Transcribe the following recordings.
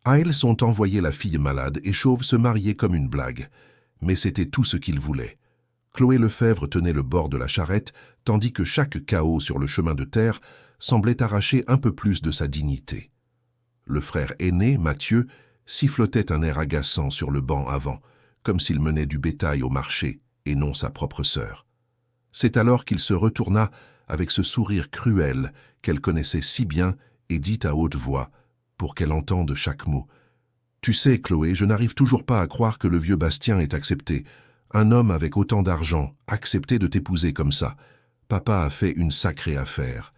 Hiles ont envoyé la fille malade et Chauve se marier comme une blague. Mais c'était tout ce qu'il voulait. Chloé Lefebvre tenait le bord de la charrette, tandis que chaque chaos sur le chemin de terre semblait arracher un peu plus de sa dignité. Le frère aîné, Mathieu, sifflotait un air agaçant sur le banc avant, comme s'il menait du bétail au marché et non sa propre sœur. C'est alors qu'il se retourna avec ce sourire cruel qu'elle connaissait si bien et dit à haute voix, pour qu'elle entende chaque mot. « Tu sais, Chloé, je n'arrive toujours pas à croire que le vieux Bastien ait accepté. Un homme avec autant d'argent, accepté de t'épouser comme ça. Papa a fait une sacrée affaire. »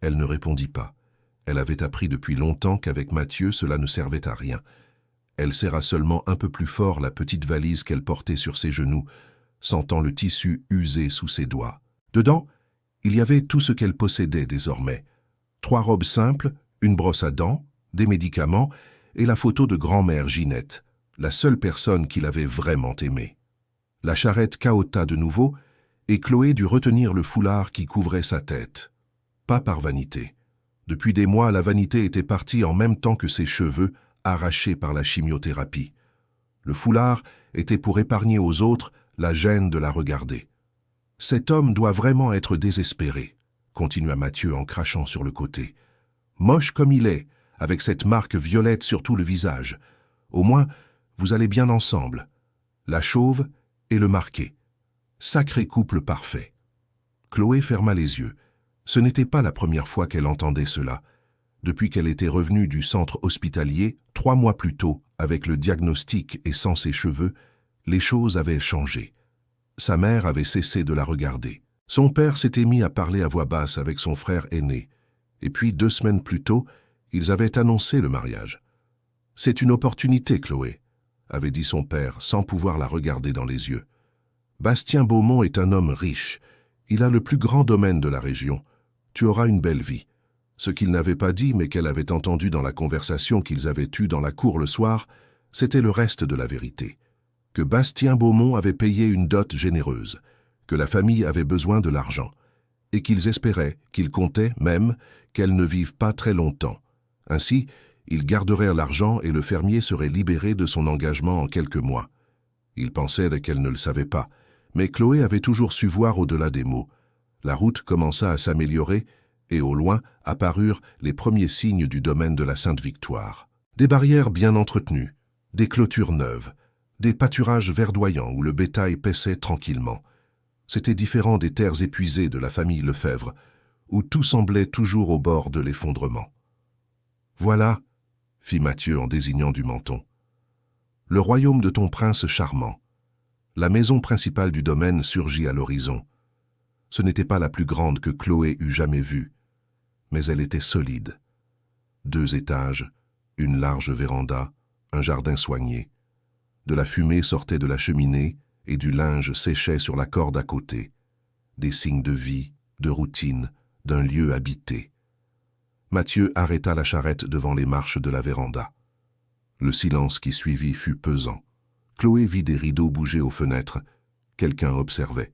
Elle ne répondit pas. Elle avait appris depuis longtemps qu'avec Mathieu, cela ne servait à rien. Elle serra seulement un peu plus fort la petite valise qu'elle portait sur ses genoux, sentant le tissu usé sous ses doigts. Dedans, il y avait tout ce qu'elle possédait désormais. 3 robes simples, une brosse à dents, des médicaments et la photo de grand-mère Ginette, la seule personne qu'il avait vraiment aimée. La charrette cahota de nouveau et Chloé dut retenir le foulard qui couvrait sa tête. Pas par vanité. Depuis des mois, la vanité était partie en même temps que ses cheveux, arrachés par la chimiothérapie. Le foulard était pour épargner aux autres la gêne de la regarder. « Cet homme doit vraiment être désespéré », continua Mathieu en crachant sur le côté. « Moche comme il est, avec cette marque violette sur tout le visage. Au moins, vous allez bien ensemble. La chauve et le marqué. Sacré couple parfait. » Chloé ferma les yeux. Ce n'était pas la première fois qu'elle entendait cela. Depuis qu'elle était revenue du centre hospitalier, 3 mois plus tôt, avec le diagnostic et sans ses cheveux, les choses avaient changé. Sa mère avait cessé de la regarder. Son père s'était mis à parler à voix basse avec son frère aîné. Et puis, 2 semaines plus tôt, ils avaient annoncé le mariage. « C'est une opportunité, Chloé », avait dit son père, sans pouvoir la regarder dans les yeux. « Bastien Beaumont est un homme riche. Il a le plus grand domaine de la région. Tu auras une belle vie. » Ce qu'il n'avait pas dit, mais qu'elle avait entendu dans la conversation qu'ils avaient eue dans la cour le soir, c'était le reste de la vérité. Que Bastien Beaumont avait payé une dot généreuse, que la famille avait besoin de l'argent, et qu'ils espéraient, qu'ils comptaient même, qu'elle ne vive pas très longtemps. Ainsi, ils garderaient l'argent et le fermier serait libéré de son engagement en quelques mois. Il pensait qu'elle ne le savait pas, mais Chloé avait toujours su voir au-delà des mots. La route commença à s'améliorer, et au loin apparurent les premiers signes du domaine de la Sainte-Victoire. Des barrières bien entretenues, des clôtures neuves, des pâturages verdoyants où le bétail paissait tranquillement. C'était différent des terres épuisées de la famille Lefebvre, où tout semblait toujours au bord de l'effondrement. « Voilà, » fit Mathieu en désignant du menton, « le royaume de ton prince charmant. » La maison principale du domaine surgit à l'horizon. Ce n'était pas la plus grande que Chloé eût jamais vue, mais elle était solide. 2 étages, une large véranda, un jardin soigné. De la fumée sortait de la cheminée et du linge séchait sur la corde à côté. Des signes de vie, de routine, d'un lieu habité. Mathieu arrêta la charrette devant les marches de la véranda. Le silence qui suivit fut pesant. Chloé vit des rideaux bouger aux fenêtres. Quelqu'un observait,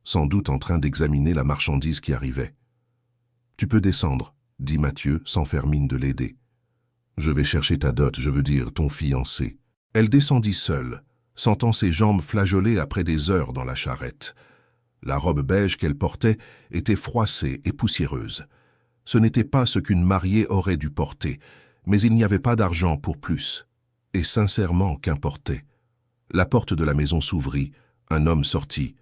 sans doute en train d'examiner la marchandise qui arrivait. « Tu peux descendre, » dit Mathieu sans faire mine de l'aider. « Je vais chercher ta dot, je veux dire ton fiancé. » Elle descendit seule, sentant ses jambes flageoler après des heures dans la charrette. La robe beige qu'elle portait était froissée et poussiéreuse. Ce n'était pas ce qu'une mariée aurait dû porter, mais il n'y avait pas d'argent pour plus. Et sincèrement, qu'importait. La porte de la maison s'ouvrit, un homme sortit.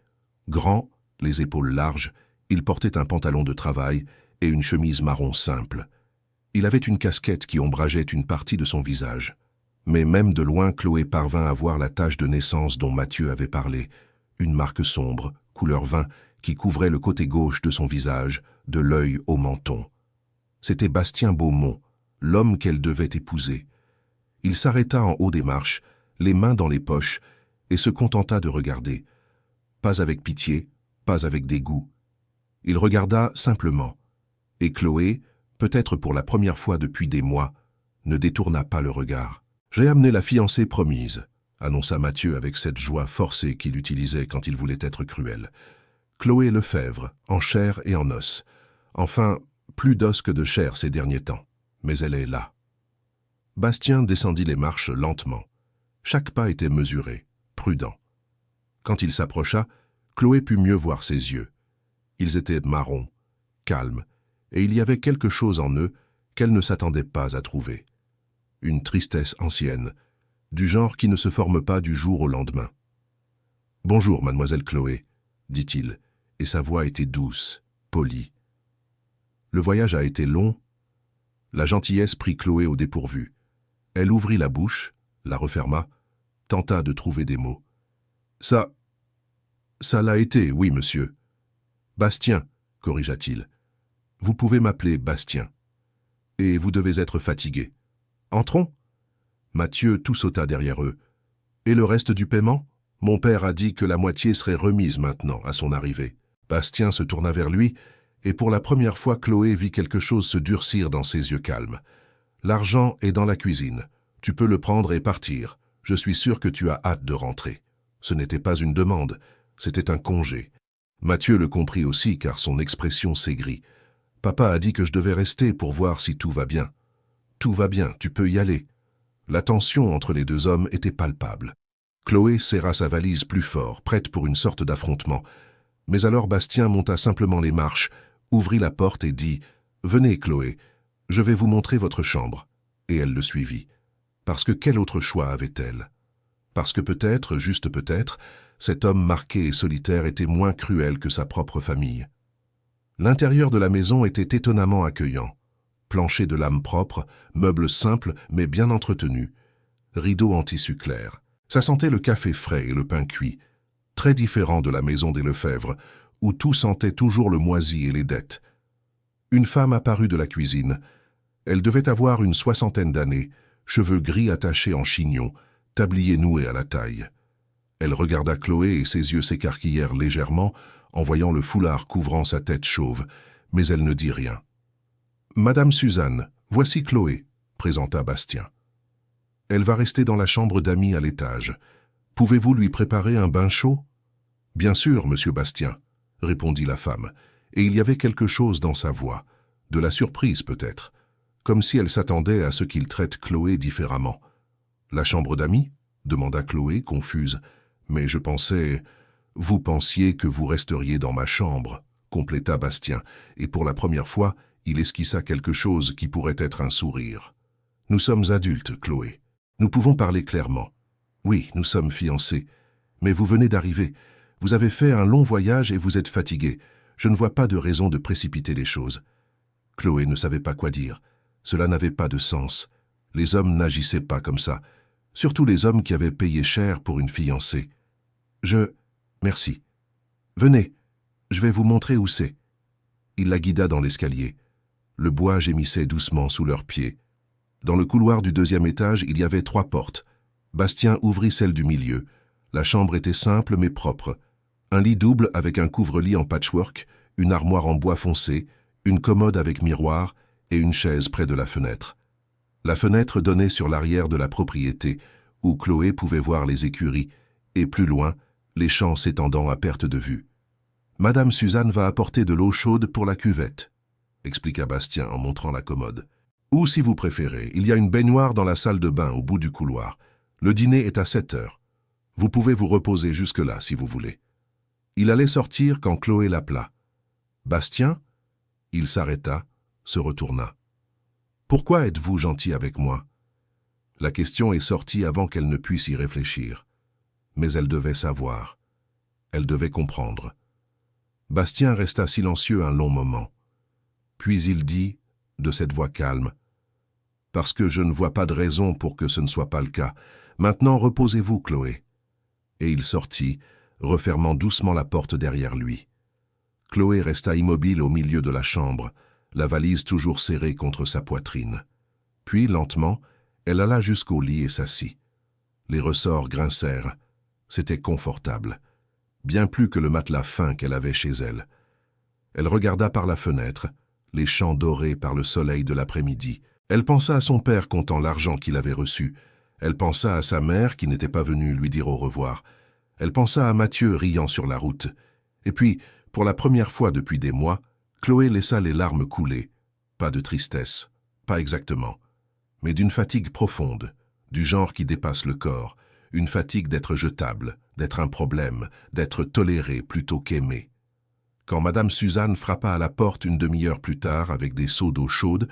Grand, les épaules larges, il portait un pantalon de travail et une chemise marron simple. Il avait une casquette qui ombrageait une partie de son visage. Mais même de loin, Chloé parvint à voir la tache de naissance dont Mathieu avait parlé, une marque sombre, couleur vin, qui couvrait le côté gauche de son visage, de l'œil au menton. C'était Bastien Beaumont, l'homme qu'elle devait épouser. Il s'arrêta en haut des marches, les mains dans les poches, et se contenta de regarder. Pas avec pitié, pas avec dégoût. Il regarda simplement. Et Chloé, peut-être pour la première fois depuis des mois, ne détourna pas le regard. « J'ai amené la fiancée promise », annonça Mathieu avec cette joie forcée qu'il utilisait quand il voulait être cruel. « Chloé Lefebvre, en chair et en os. Enfin, plus d'os que de chair ces derniers temps, mais elle est là. » Bastien descendit les marches lentement. Chaque pas était mesuré, prudent. Quand il s'approcha, Chloé put mieux voir ses yeux. Ils étaient marrons, calmes, et il y avait quelque chose en eux qu'elle ne s'attendait pas à trouver. Une tristesse ancienne, du genre qui ne se forme pas du jour au lendemain. « Bonjour, mademoiselle Chloé », dit-il, et sa voix était douce, polie. Le voyage a été long. La gentillesse prit Chloé au dépourvu. Elle ouvrit la bouche, la referma, tenta de trouver des mots. « Ça l'a été, oui, monsieur. »« Bastien, » corrigea-t-il. « Vous pouvez m'appeler Bastien. Et vous devez être fatigué. Entrons ?» Mathieu tout sauta derrière eux. « Et le reste du paiement ? Mon père a dit que la moitié serait remise maintenant, à son arrivée. » Bastien se tourna vers lui, et pour la première fois Chloé vit quelque chose se durcir dans ses yeux calmes. « L'argent est dans la cuisine. Tu peux le prendre et partir. Je suis sûr que tu as hâte de rentrer. » Ce n'était pas une demande, c'était un congé. Mathieu le comprit aussi car son expression s'aigrit. « Papa a dit que je devais rester pour voir si tout va bien. »« Tout va bien, tu peux y aller. » La tension entre les deux hommes était palpable. Chloé serra sa valise plus fort, prête pour une sorte d'affrontement. Mais alors Bastien monta simplement les marches, ouvrit la porte et dit « Venez, Chloé, je vais vous montrer votre chambre. » Et elle le suivit. Parce que quel autre choix avait-elle? Parce que peut-être, juste peut-être, cet homme marqué et solitaire était moins cruel que sa propre famille. L'intérieur de la maison était étonnamment accueillant. Plancher de lame propre, meubles simples mais bien entretenus, rideaux en tissu clair. Ça sentait le café frais et le pain cuit, très différent de la maison des Lefebvre, où tout sentait toujours le moisi et les dettes. Une femme apparut de la cuisine. Elle devait avoir une 60aine d'années, cheveux gris attachés en chignon, tablier noué à la taille. Elle regarda Chloé et ses yeux s'écarquillèrent légèrement en voyant le foulard couvrant sa tête chauve, mais elle ne dit rien. « Madame Suzanne, voici Chloé », présenta Bastien. « Elle va rester dans la chambre d'amis à l'étage. Pouvez-vous lui préparer un bain chaud ?»« Bien sûr, monsieur Bastien », répondit la femme, et il y avait quelque chose dans sa voix, de la surprise peut-être, comme si elle s'attendait à ce qu'il traite Chloé différemment. « La chambre d'amis ?» demanda Chloé, confuse. « Mais je pensais... »« Vous pensiez que vous resteriez dans ma chambre », compléta Bastien, et pour la première fois, il esquissa quelque chose qui pourrait être un sourire. « Nous sommes adultes, Chloé. Nous pouvons parler clairement. Oui, nous sommes fiancés. Mais vous venez d'arriver. Vous avez fait un long voyage et vous êtes fatigué. Je ne vois pas de raison de précipiter les choses. » Chloé ne savait pas quoi dire. Cela n'avait pas de sens. Les hommes n'agissaient pas comme ça. Surtout les hommes qui avaient payé cher pour une fiancée. « Merci. Venez, je vais vous montrer où c'est. » Il la guida dans l'escalier. Le bois gémissait doucement sous leurs pieds. Dans le couloir du 2e étage, il y avait 3 portes. Bastien ouvrit celle du milieu. La chambre était simple mais propre. Un lit double avec un couvre-lit en patchwork, une armoire en bois foncé, une commode avec miroir et une chaise près de la fenêtre. La fenêtre donnait sur l'arrière de la propriété, où Chloé pouvait voir les écuries, et plus loin, les champs s'étendant à perte de vue. « Madame Suzanne va apporter de l'eau chaude pour la cuvette », expliqua Bastien en montrant la commode. « Ou si vous préférez, il y a une baignoire dans la salle de bain au bout du couloir. Le dîner est à 7 heures. Vous pouvez vous reposer jusque-là si vous voulez. » Il allait sortir quand Chloé l'appela. « Bastien ?» Il s'arrêta, se retourna. « Pourquoi êtes-vous gentil avec moi ?» La question est sortie avant qu'elle ne puisse y réfléchir. Mais elle devait savoir. Elle devait comprendre. Bastien resta silencieux un long moment. Puis il dit, de cette voix calme, « Parce que je ne vois pas de raison pour que ce ne soit pas le cas. Maintenant, reposez-vous, Chloé. » Et il sortit, refermant doucement la porte derrière lui. Chloé resta immobile au milieu de la chambre, la valise toujours serrée contre sa poitrine. Puis, lentement, elle alla jusqu'au lit et s'assit. Les ressorts grincèrent. C'était confortable. Bien plus que le matelas fin qu'elle avait chez elle. Elle regarda par la fenêtre, les champs dorés par le soleil de l'après-midi. Elle pensa à son père comptant l'argent qu'il avait reçu. Elle pensa à sa mère qui n'était pas venue lui dire au revoir. Elle pensa à Mathieu riant sur la route. Et puis, pour la première fois depuis des mois, Chloé laissa les larmes couler. Pas de tristesse, pas exactement. mais d'une fatigue profonde, du genre qui dépasse le corps, une fatigue d'être jetable, d'être un problème, d'être toléré plutôt qu'aimé. Quand Madame Suzanne frappa à la porte une demi-heure plus tard avec des seaux d'eau chaude,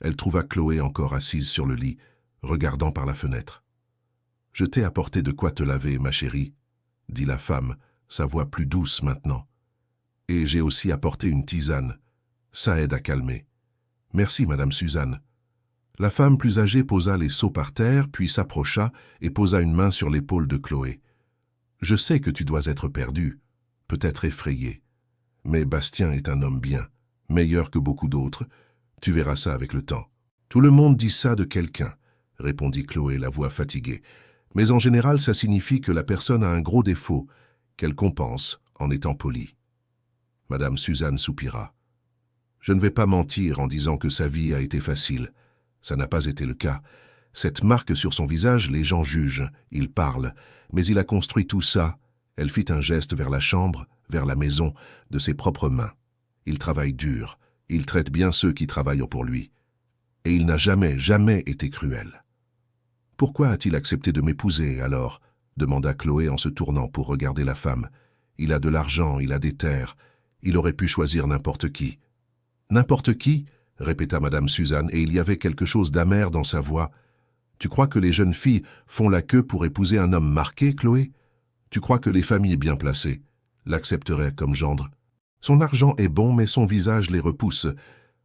elle trouva Chloé encore assise sur le lit, regardant par la fenêtre. « Je t'ai apporté de quoi te laver, ma chérie, » dit la femme, sa voix plus douce maintenant. « Et j'ai aussi apporté une tisane. Ça aide à calmer. »« Merci, Madame Suzanne. » La femme plus âgée posa les seaux par terre, puis s'approcha et posa une main sur l'épaule de Chloé. « Je sais que tu dois être perdue, peut-être effrayée. Mais Bastien est un homme bien, meilleur que beaucoup d'autres. Tu verras ça avec le temps. »« Tout le monde dit ça de quelqu'un, » répondit Chloé, la voix fatiguée. « Mais en général, ça signifie que la personne a un gros défaut, qu'elle compense en étant polie. » Madame Suzanne soupira. « Je ne vais pas mentir en disant que sa vie a été facile. Ça n'a pas été le cas. Cette marque sur son visage, les gens jugent, ils parlent. Mais il a construit tout ça. » Elle fit un geste vers la chambre, vers la maison, de ses propres mains. Il travaille dur. Il traite bien ceux qui travaillent pour lui. Et il n'a jamais, jamais été cruel. « Pourquoi a-t-il accepté de m'épouser, alors ?» demanda Chloé en se tournant pour regarder la femme. « Il a de l'argent, il a des terres. Il aurait pu choisir n'importe qui. »« N'importe qui ?» répéta Madame Suzanne, et il y avait quelque chose d'amer dans sa voix. « Tu crois que les jeunes filles font la queue pour épouser un homme marqué, Chloé? Tu crois que les familles bien placées l'accepteraient comme gendre? Son argent est bon, mais son visage les repousse.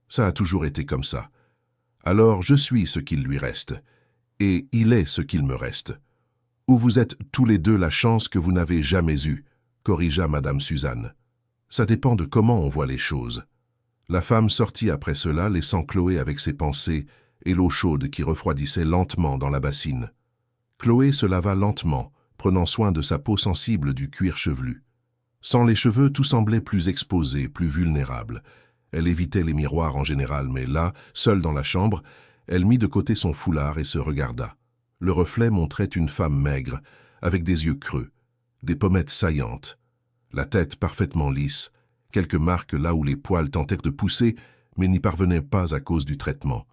Ça a toujours été comme ça. Alors je suis ce qu'il lui reste, et il est ce qu'il me reste. Ou vous êtes tous les deux la chance que vous n'avez jamais eue, corrigea Madame Suzanne. Ça dépend de comment on voit les choses. » La femme sortit après cela, laissant Chloé avec ses pensées et l'eau chaude qui refroidissait lentement dans la bassine. Chloé se lava lentement, prenant soin de sa peau sensible du cuir chevelu. Sans les cheveux, tout semblait plus exposé, plus vulnérable. Elle évitait les miroirs en général, mais là, seule dans la chambre, elle mit de côté son foulard et se regarda. Le reflet montrait une femme maigre, avec des yeux creux, des pommettes saillantes, la tête parfaitement lisse, quelques marques là où les poils tentèrent de pousser, mais n'y parvenaient pas à cause du traitement.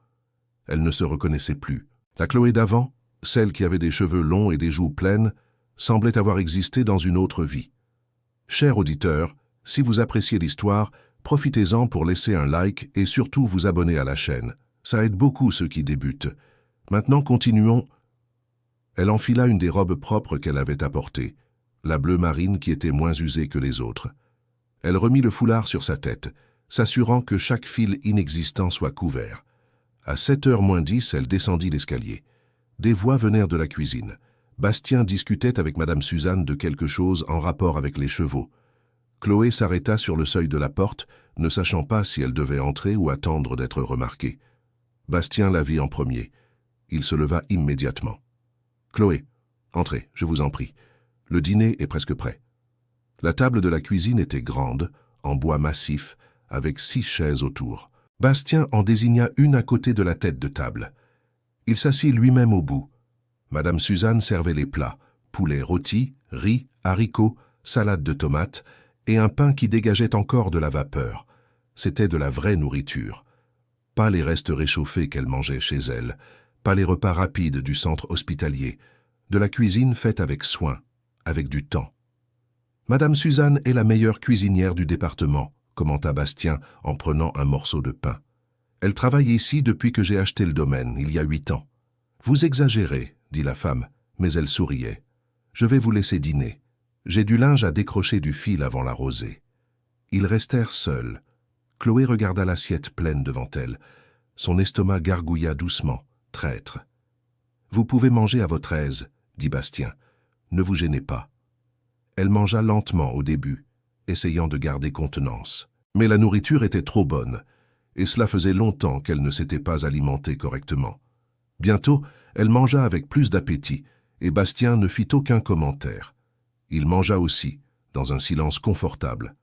Elle ne se reconnaissait plus. La Chloé d'avant, celle qui avait des cheveux longs et des joues pleines, semblait avoir existé dans une autre vie. Chers auditeurs, si vous appréciez l'histoire, profitez-en pour laisser un like et surtout vous abonner à la chaîne. Ça aide beaucoup ceux qui débutent. Maintenant, continuons. Elle enfila une des robes propres qu'elle avait apportées, la bleue marine qui était moins usée que les autres. Elle remit le foulard sur sa tête, s'assurant que chaque fil inexistant soit couvert. À 7h moins 10, elle descendit l'escalier. Des voix venèrent de la cuisine. Bastien discutait avec Madame Suzanne de quelque chose en rapport avec les chevaux. Chloé s'arrêta sur le seuil de la porte, ne sachant pas si elle devait entrer ou attendre d'être remarquée. Bastien la vit en premier. Il se leva immédiatement. « Chloé, entrez, je vous en prie. Le dîner est presque prêt. » La table de la cuisine était grande, en bois massif, avec 6 chaises autour. Bastien en désigna une à côté de la tête de table. Il s'assit lui-même au bout. Madame Suzanne servait les plats, poulet rôti, riz, haricots, salade de tomates et un pain qui dégageait encore de la vapeur. C'était de la vraie nourriture. Pas les restes réchauffés qu'elle mangeait chez elle, pas les repas rapides du centre hospitalier, de la cuisine faite avec soin, avec du temps. Madame Suzanne est la meilleure cuisinière du département, commenta Bastien en prenant un morceau de pain. Elle travaille ici depuis que j'ai acheté le domaine, il y a 8 ans. Vous exagérez, dit la femme, mais elle souriait. Je vais vous laisser dîner. J'ai du linge à décrocher du fil avant la rosée. Ils restèrent seuls. Chloé regarda l'assiette pleine devant elle. Son estomac gargouilla doucement, traître. Vous pouvez manger à votre aise, dit Bastien. Ne vous gênez pas. Elle mangea lentement au début, essayant de garder contenance. Mais la nourriture était trop bonne, et cela faisait longtemps qu'elle ne s'était pas alimentée correctement. Bientôt, elle mangea avec plus d'appétit, et Bastien ne fit aucun commentaire. Il mangea aussi, dans un silence confortable.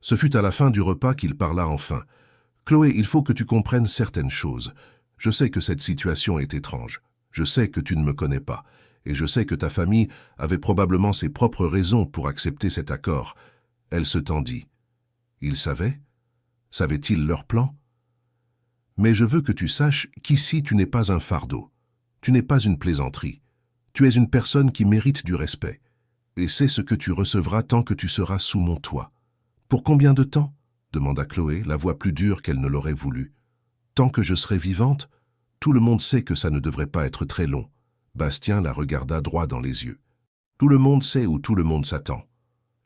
Ce fut à la fin du repas qu'il parla enfin. « Chloé, il faut que tu comprennes certaines choses. Je sais que cette situation est étrange. Je sais que tu ne me connais pas. Et je sais que ta famille avait probablement ses propres raisons pour accepter cet accord. » Elle se tendit. Ils savaient? Savaient-ils leur plan? Mais je veux que tu saches qu'ici tu n'es pas un fardeau. Tu n'es pas une plaisanterie. Tu es une personne qui mérite du respect. Et c'est ce que tu recevras tant que tu seras sous mon toit. Pour combien de temps? Demanda Chloé, la voix plus dure qu'elle ne l'aurait voulu. Tant que je serai vivante? Tout le monde sait que ça ne devrait pas être très long. Bastien la regarda droit dans les yeux. Tout le monde sait où tout le monde s'attend.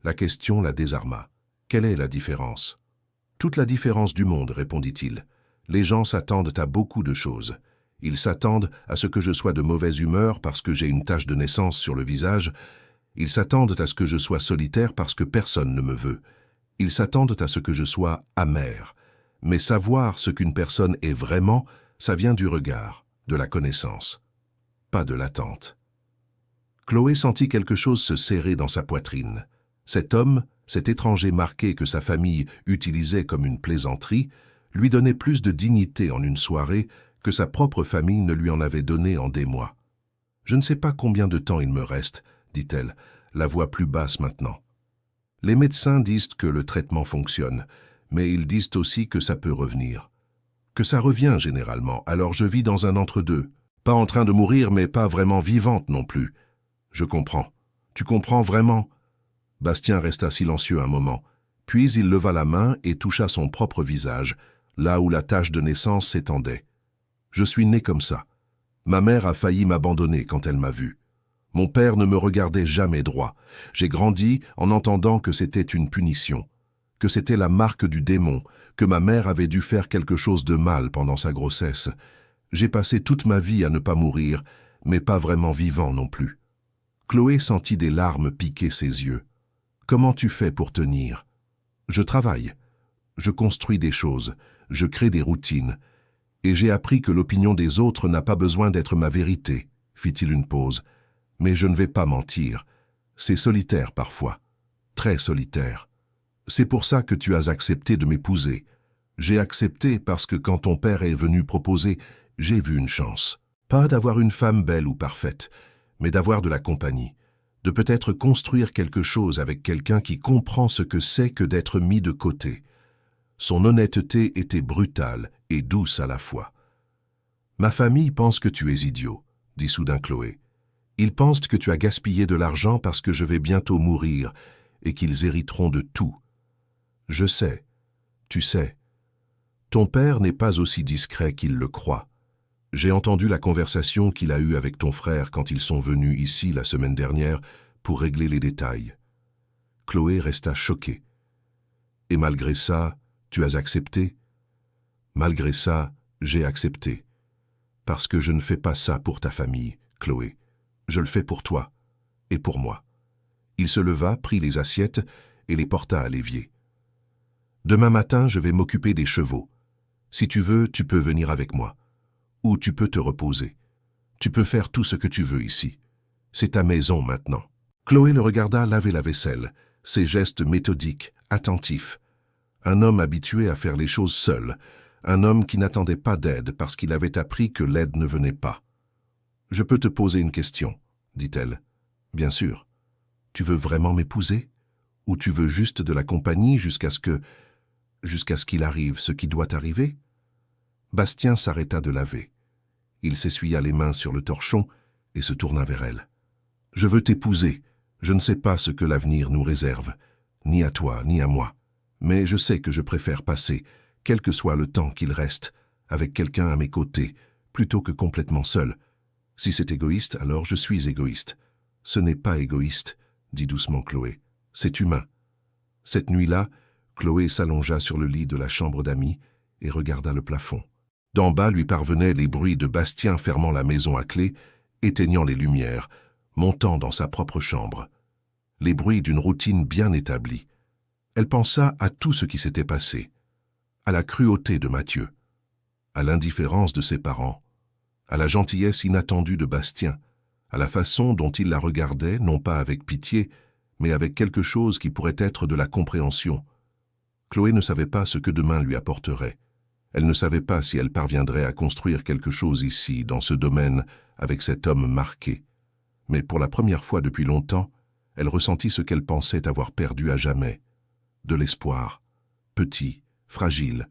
La question la désarma. Quelle est la différence? Toute la différence du monde, répondit-il. Les gens s'attendent à beaucoup de choses. Ils s'attendent à ce que je sois de mauvaise humeur parce que j'ai une tache de naissance sur le visage. Ils s'attendent à ce que je sois solitaire parce que personne ne me veut. Ils s'attendent à ce que je sois amer. Mais savoir ce qu'une personne est vraiment, ça vient du regard, de la connaissance, pas de l'attente. Chloé sentit quelque chose se serrer dans sa poitrine. Cet homme, cet étranger marqué que sa famille utilisait comme une plaisanterie, lui donnait plus de dignité en une soirée que sa propre famille ne lui en avait donné en des mois. « Je ne sais pas combien de temps il me reste, » dit-elle, la voix plus basse maintenant. « Les médecins disent que le traitement fonctionne, mais ils disent aussi que ça peut revenir. Que ça revient généralement, alors je vis dans un entre-deux. Pas en train de mourir, mais pas vraiment vivante non plus. Je comprends. Tu comprends vraiment ?» Bastien resta silencieux un moment, puis il leva la main et toucha son propre visage, là où la tache de naissance s'étendait. « Je suis né comme ça. Ma mère a failli m'abandonner quand elle m'a vu. Mon père ne me regardait jamais droit. J'ai grandi en entendant que c'était une punition, que c'était la marque du démon, que ma mère avait dû faire quelque chose de mal pendant sa grossesse. J'ai passé toute ma vie à ne pas mourir, mais pas vraiment vivant non plus. » Chloé sentit des larmes piquer ses yeux. « Comment tu fais pour tenir? »« Je travaille. Je construis des choses. Je crée des routines. Et j'ai appris que l'opinion des autres n'a pas besoin d'être ma vérité, » fit-il une pause. « Mais je ne vais pas mentir. C'est solitaire parfois. Très solitaire. C'est pour ça que tu as accepté de m'épouser. J'ai accepté parce que quand ton père est venu proposer, j'ai vu une chance. Pas d'avoir une femme belle ou parfaite, mais d'avoir de la compagnie. De peut-être construire quelque chose avec quelqu'un qui comprend ce que c'est que d'être mis de côté. » Son honnêteté était brutale et douce à la fois. « Ma famille pense que tu es idiot, » dit soudain Chloé. « Ils pensent que tu as gaspillé de l'argent parce que je vais bientôt mourir et qu'ils hériteront de tout. Je sais, tu sais. Ton père n'est pas aussi discret qu'il le croit. J'ai entendu la conversation qu'il a eue avec ton frère quand ils sont venus ici la semaine dernière pour régler les détails. » Chloé resta choquée. « Et malgré ça, tu as accepté? » ?»« Malgré ça, j'ai accepté. Parce que je ne fais pas ça pour ta famille, Chloé. Je le fais pour toi et pour moi. » Il se leva, prit les assiettes et les porta à l'évier. « Demain matin, je vais m'occuper des chevaux. Si tu veux, tu peux venir avec moi. Ou tu peux te reposer. Tu peux faire tout ce que tu veux ici. C'est ta maison maintenant. » Chloé le regarda laver la vaisselle, ses gestes méthodiques, attentifs. Un homme habitué à faire les choses seul, un homme qui n'attendait pas d'aide parce qu'il avait appris que l'aide ne venait pas. « Je peux te poser une question, » dit-elle. « Bien sûr. Tu veux vraiment m'épouser? Ou tu veux juste de la compagnie jusqu'à ce qu'il arrive ce qui doit arriver? » Bastien s'arrêta de laver. Il s'essuya les mains sur le torchon et se tourna vers elle. « Je veux t'épouser. Je ne sais pas ce que l'avenir nous réserve, ni à toi, ni à moi. Mais je sais que je préfère passer, quel que soit le temps qu'il reste, avec quelqu'un à mes côtés, plutôt que complètement seul. Si c'est égoïste, alors je suis égoïste. Ce n'est pas égoïste, dit doucement Chloé. C'est humain. » Cette nuit-là, Chloé s'allongea sur le lit de la chambre d'amis et regarda le plafond. D'en bas lui parvenaient les bruits de Bastien fermant la maison à clé, éteignant les lumières, montant dans sa propre chambre. Les bruits d'une routine bien établie. Elle pensa à tout ce qui s'était passé, à la cruauté de Mathieu, à l'indifférence de ses parents, à la gentillesse inattendue de Bastien, à la façon dont il la regardait, non pas avec pitié, mais avec quelque chose qui pourrait être de la compréhension. Chloé ne savait pas ce que demain lui apporterait. Elle ne savait pas si elle parviendrait à construire quelque chose ici, dans ce domaine, avec cet homme marqué. Mais pour la première fois depuis longtemps, elle ressentit ce qu'elle pensait avoir perdu à jamais. De l'espoir, petit, fragile,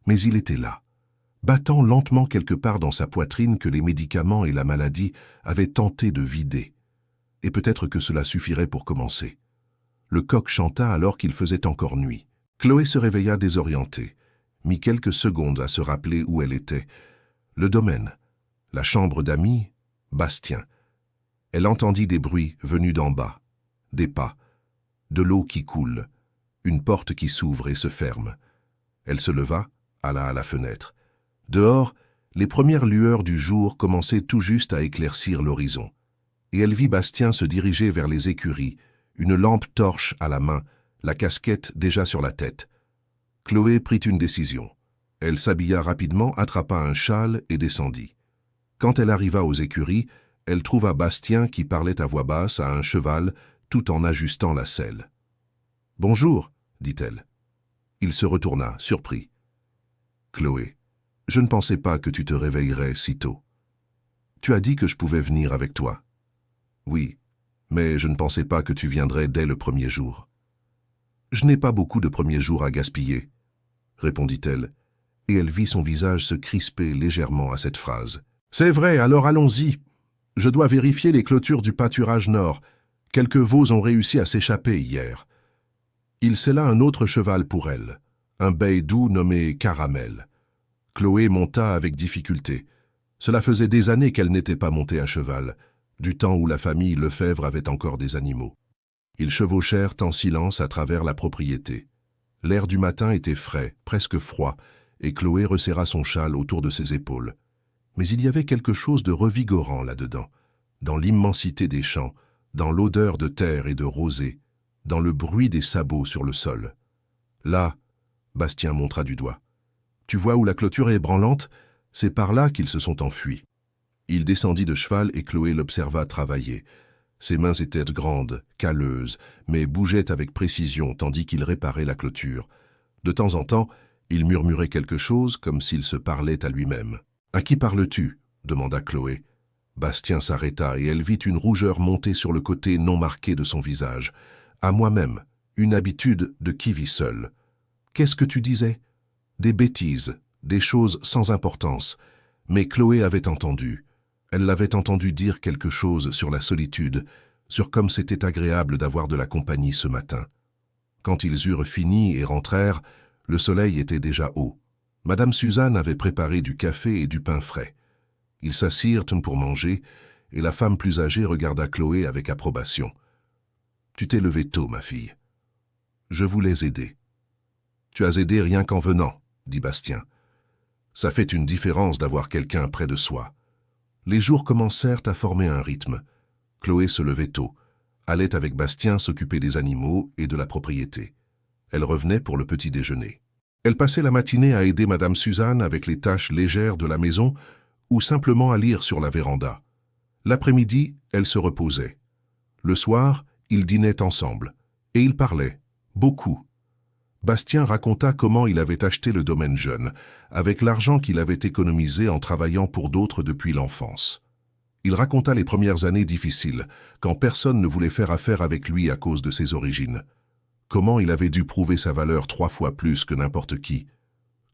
mais il était là. battant lentement quelque part dans sa poitrine que les médicaments et la maladie avaient tenté de vider. Et peut-être que cela suffirait pour commencer. Le coq chanta alors qu'il faisait encore nuit. Chloé se réveilla désorientée, mit quelques secondes à se rappeler où elle était. Le domaine, la chambre d'amis, Bastien. Elle entendit des bruits venus d'en bas, des pas, de l'eau qui coule, une porte qui s'ouvre et se ferme. Elle se leva, alla à la fenêtre. Dehors, les premières lueurs du jour commençaient tout juste à éclaircir l'horizon. Et elle vit Bastien se diriger vers les écuries, une lampe torche à la main, la casquette déjà sur la tête. Chloé prit une décision. Elle s'habilla rapidement, attrapa un châle et descendit. Quand elle arriva aux écuries, elle trouva Bastien qui parlait à voix basse à un cheval tout en ajustant la selle. « Bonjour, dit-elle. Il se retourna, surpris. « Chloé, je ne pensais pas que tu te réveillerais si tôt. Tu as dit que je pouvais venir avec toi. Oui, mais je ne pensais pas que tu viendrais dès le premier jour. Je n'ai pas beaucoup de premiers jours à gaspiller, répondit-elle, et elle vit son visage se crisper légèrement à cette phrase. C'est vrai, alors allons-y. Je dois vérifier les clôtures du pâturage nord. Quelques veaux ont réussi à s'échapper hier. Il sella un autre cheval pour elle, un bay doux nommé Caramel. Chloé monta avec difficulté. Cela faisait des années qu'elle n'était pas montée à cheval, du temps où la famille Lefebvre avait encore des animaux. Ils chevauchèrent en silence à travers la propriété. L'air du matin était frais, presque froid, et Chloé resserra son châle autour de ses épaules. Mais il y avait quelque chose de revigorant là-dedans, dans l'immensité des champs, dans l'odeur de terre et de rosée, dans le bruit des sabots sur le sol. Là, Bastien montra du doigt. Tu vois où la clôture est ébranlante? C'est par là qu'ils se sont enfuis. Il descendit de cheval et Chloé l'observa travailler. Ses mains étaient grandes, calleuses, mais bougeaient avec précision tandis qu'il réparait la clôture. De temps en temps, il murmurait quelque chose comme s'il se parlait à lui-même. « À qui parles-tu » demanda Chloé. Bastien s'arrêta et elle vit une rougeur monter sur le côté non marqué de son visage. « À moi-même, une habitude de qui vit seul. »« Qu'est-ce que tu disais ?»« Des bêtises, des choses sans importance. » Mais Chloé avait entendu. Elle l'avait entendu dire quelque chose sur la solitude, sur comme c'était agréable d'avoir de la compagnie ce matin. Quand ils eurent fini et rentrèrent, le soleil était déjà haut. Madame Suzanne avait préparé du café et du pain frais. Ils s'assirent pour manger, et la femme plus âgée regarda Chloé avec approbation. « Tu t'es levée tôt, ma fille. Je voulais aider. »« Tu as aidé rien qu'en venant, » dit Bastien. « Ça fait une différence d'avoir quelqu'un près de soi. » Les jours commencèrent à former un rythme. Chloé se levait tôt, allait avec Bastien s'occuper des animaux et de la propriété. Elle revenait pour le petit déjeuner. Elle passait la matinée à aider Madame Suzanne avec les tâches légères de la maison ou simplement à lire sur la véranda. L'après-midi, elle se reposait. Le soir, ils dînaient ensemble. Et ils parlaient, beaucoup. Bastien raconta comment il avait acheté le domaine jeune, avec l'argent qu'il avait économisé en travaillant pour d'autres depuis l'enfance. Il raconta les premières années difficiles, quand personne ne voulait faire affaire avec lui à cause de ses origines. Comment il avait dû prouver sa valeur 3 fois plus que n'importe qui.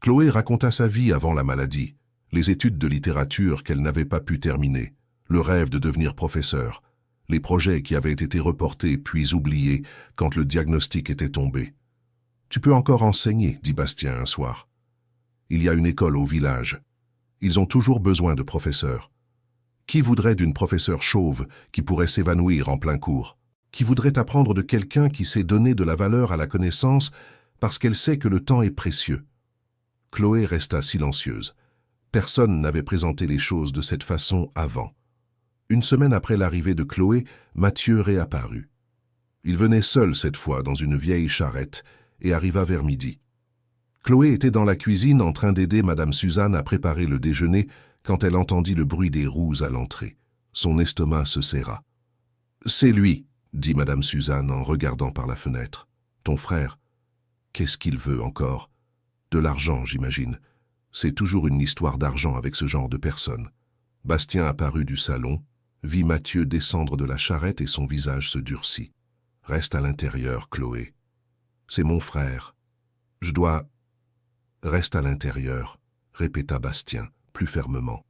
Chloé raconta sa vie avant la maladie, les études de littérature qu'elle n'avait pas pu terminer, le rêve de devenir professeur, les projets qui avaient été reportés puis oubliés quand le diagnostic était tombé. « Tu peux encore enseigner, » dit Bastien un soir. « Il y a une école au village. Ils ont toujours besoin de professeurs. Qui voudrait d'une professeure chauve qui pourrait s'évanouir en plein cours? Qui voudrait apprendre de quelqu'un qui sait donner de la valeur à la connaissance parce qu'elle sait que le temps est précieux? » Chloé resta silencieuse. Personne n'avait présenté les choses de cette façon avant. Une semaine après l'arrivée de Chloé, Mathieu réapparut. Il venait seul cette fois dans une vieille charrette et arriva vers midi. Chloé était dans la cuisine en train d'aider Madame Suzanne à préparer le déjeuner quand elle entendit le bruit des roues à l'entrée. Son estomac se serra. « C'est lui », dit Madame Suzanne en regardant par la fenêtre. « Ton frère. Qu'est-ce qu'il veut encore? De l'argent, j'imagine. C'est toujours une histoire d'argent avec ce genre de personne. » Bastien apparut du salon, vit Mathieu descendre de la charrette et son visage se durcit. « Reste à l'intérieur, Chloé. C'est mon frère. Je dois... Reste à l'intérieur. » répéta Bastien, plus fermement.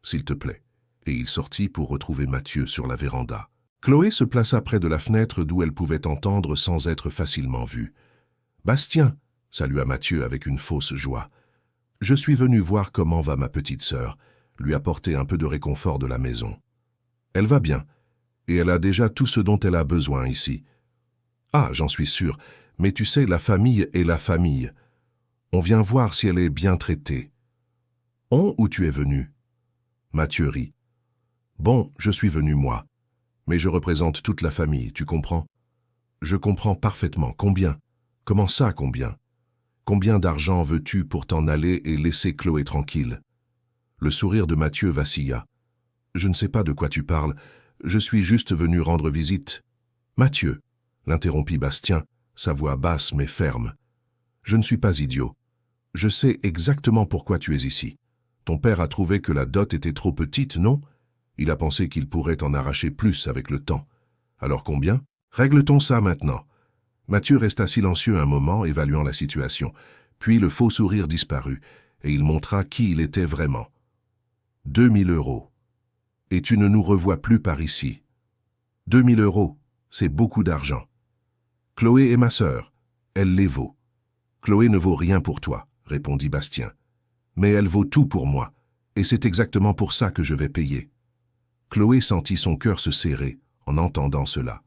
S'il te plaît. Et il sortit pour retrouver Mathieu sur la véranda. Chloé se plaça près de la fenêtre d'où elle pouvait entendre sans être facilement vue. « Bastien !» salua Mathieu avec une fausse joie. « Je suis venu voir comment va ma petite sœur, lui apporter un peu de réconfort de la maison. Elle va bien, et elle a déjà tout ce dont elle a besoin ici. Ah, j'en suis sûr, mais tu sais, la famille est la famille. On vient voir si elle est bien traitée. On ou tu es venu ?» Mathieu rit. « Bon, je suis venu moi, mais je représente toute la famille, tu comprends ? Je comprends parfaitement. Combien ? Comment ça, combien ? Combien d'argent veux-tu pour t'en aller et laisser Chloé tranquille ?» Le sourire de Mathieu vacilla. « Je ne sais pas de quoi tu parles, je suis juste venu rendre visite. »« Mathieu !» l'interrompit Bastien, sa voix basse mais ferme. « Je ne suis pas idiot. Je sais exactement pourquoi tu es ici. Ton père a trouvé que la dot était trop petite, non ? Il a pensé qu'il pourrait en arracher plus avec le temps. Alors combien ? Règle-t-on ça maintenant ?» Mathieu resta silencieux un moment, évaluant la situation. Puis le faux sourire disparut, et il montra qui il était vraiment. 2000 €. Et tu ne nous revois plus par ici. 2000 €, c'est beaucoup d'argent. Chloé est ma sœur, elle les vaut. Chloé ne vaut rien pour toi, répondit Bastien. Mais elle vaut tout pour moi, et c'est exactement pour ça que je vais payer. Chloé sentit son cœur se serrer en entendant cela.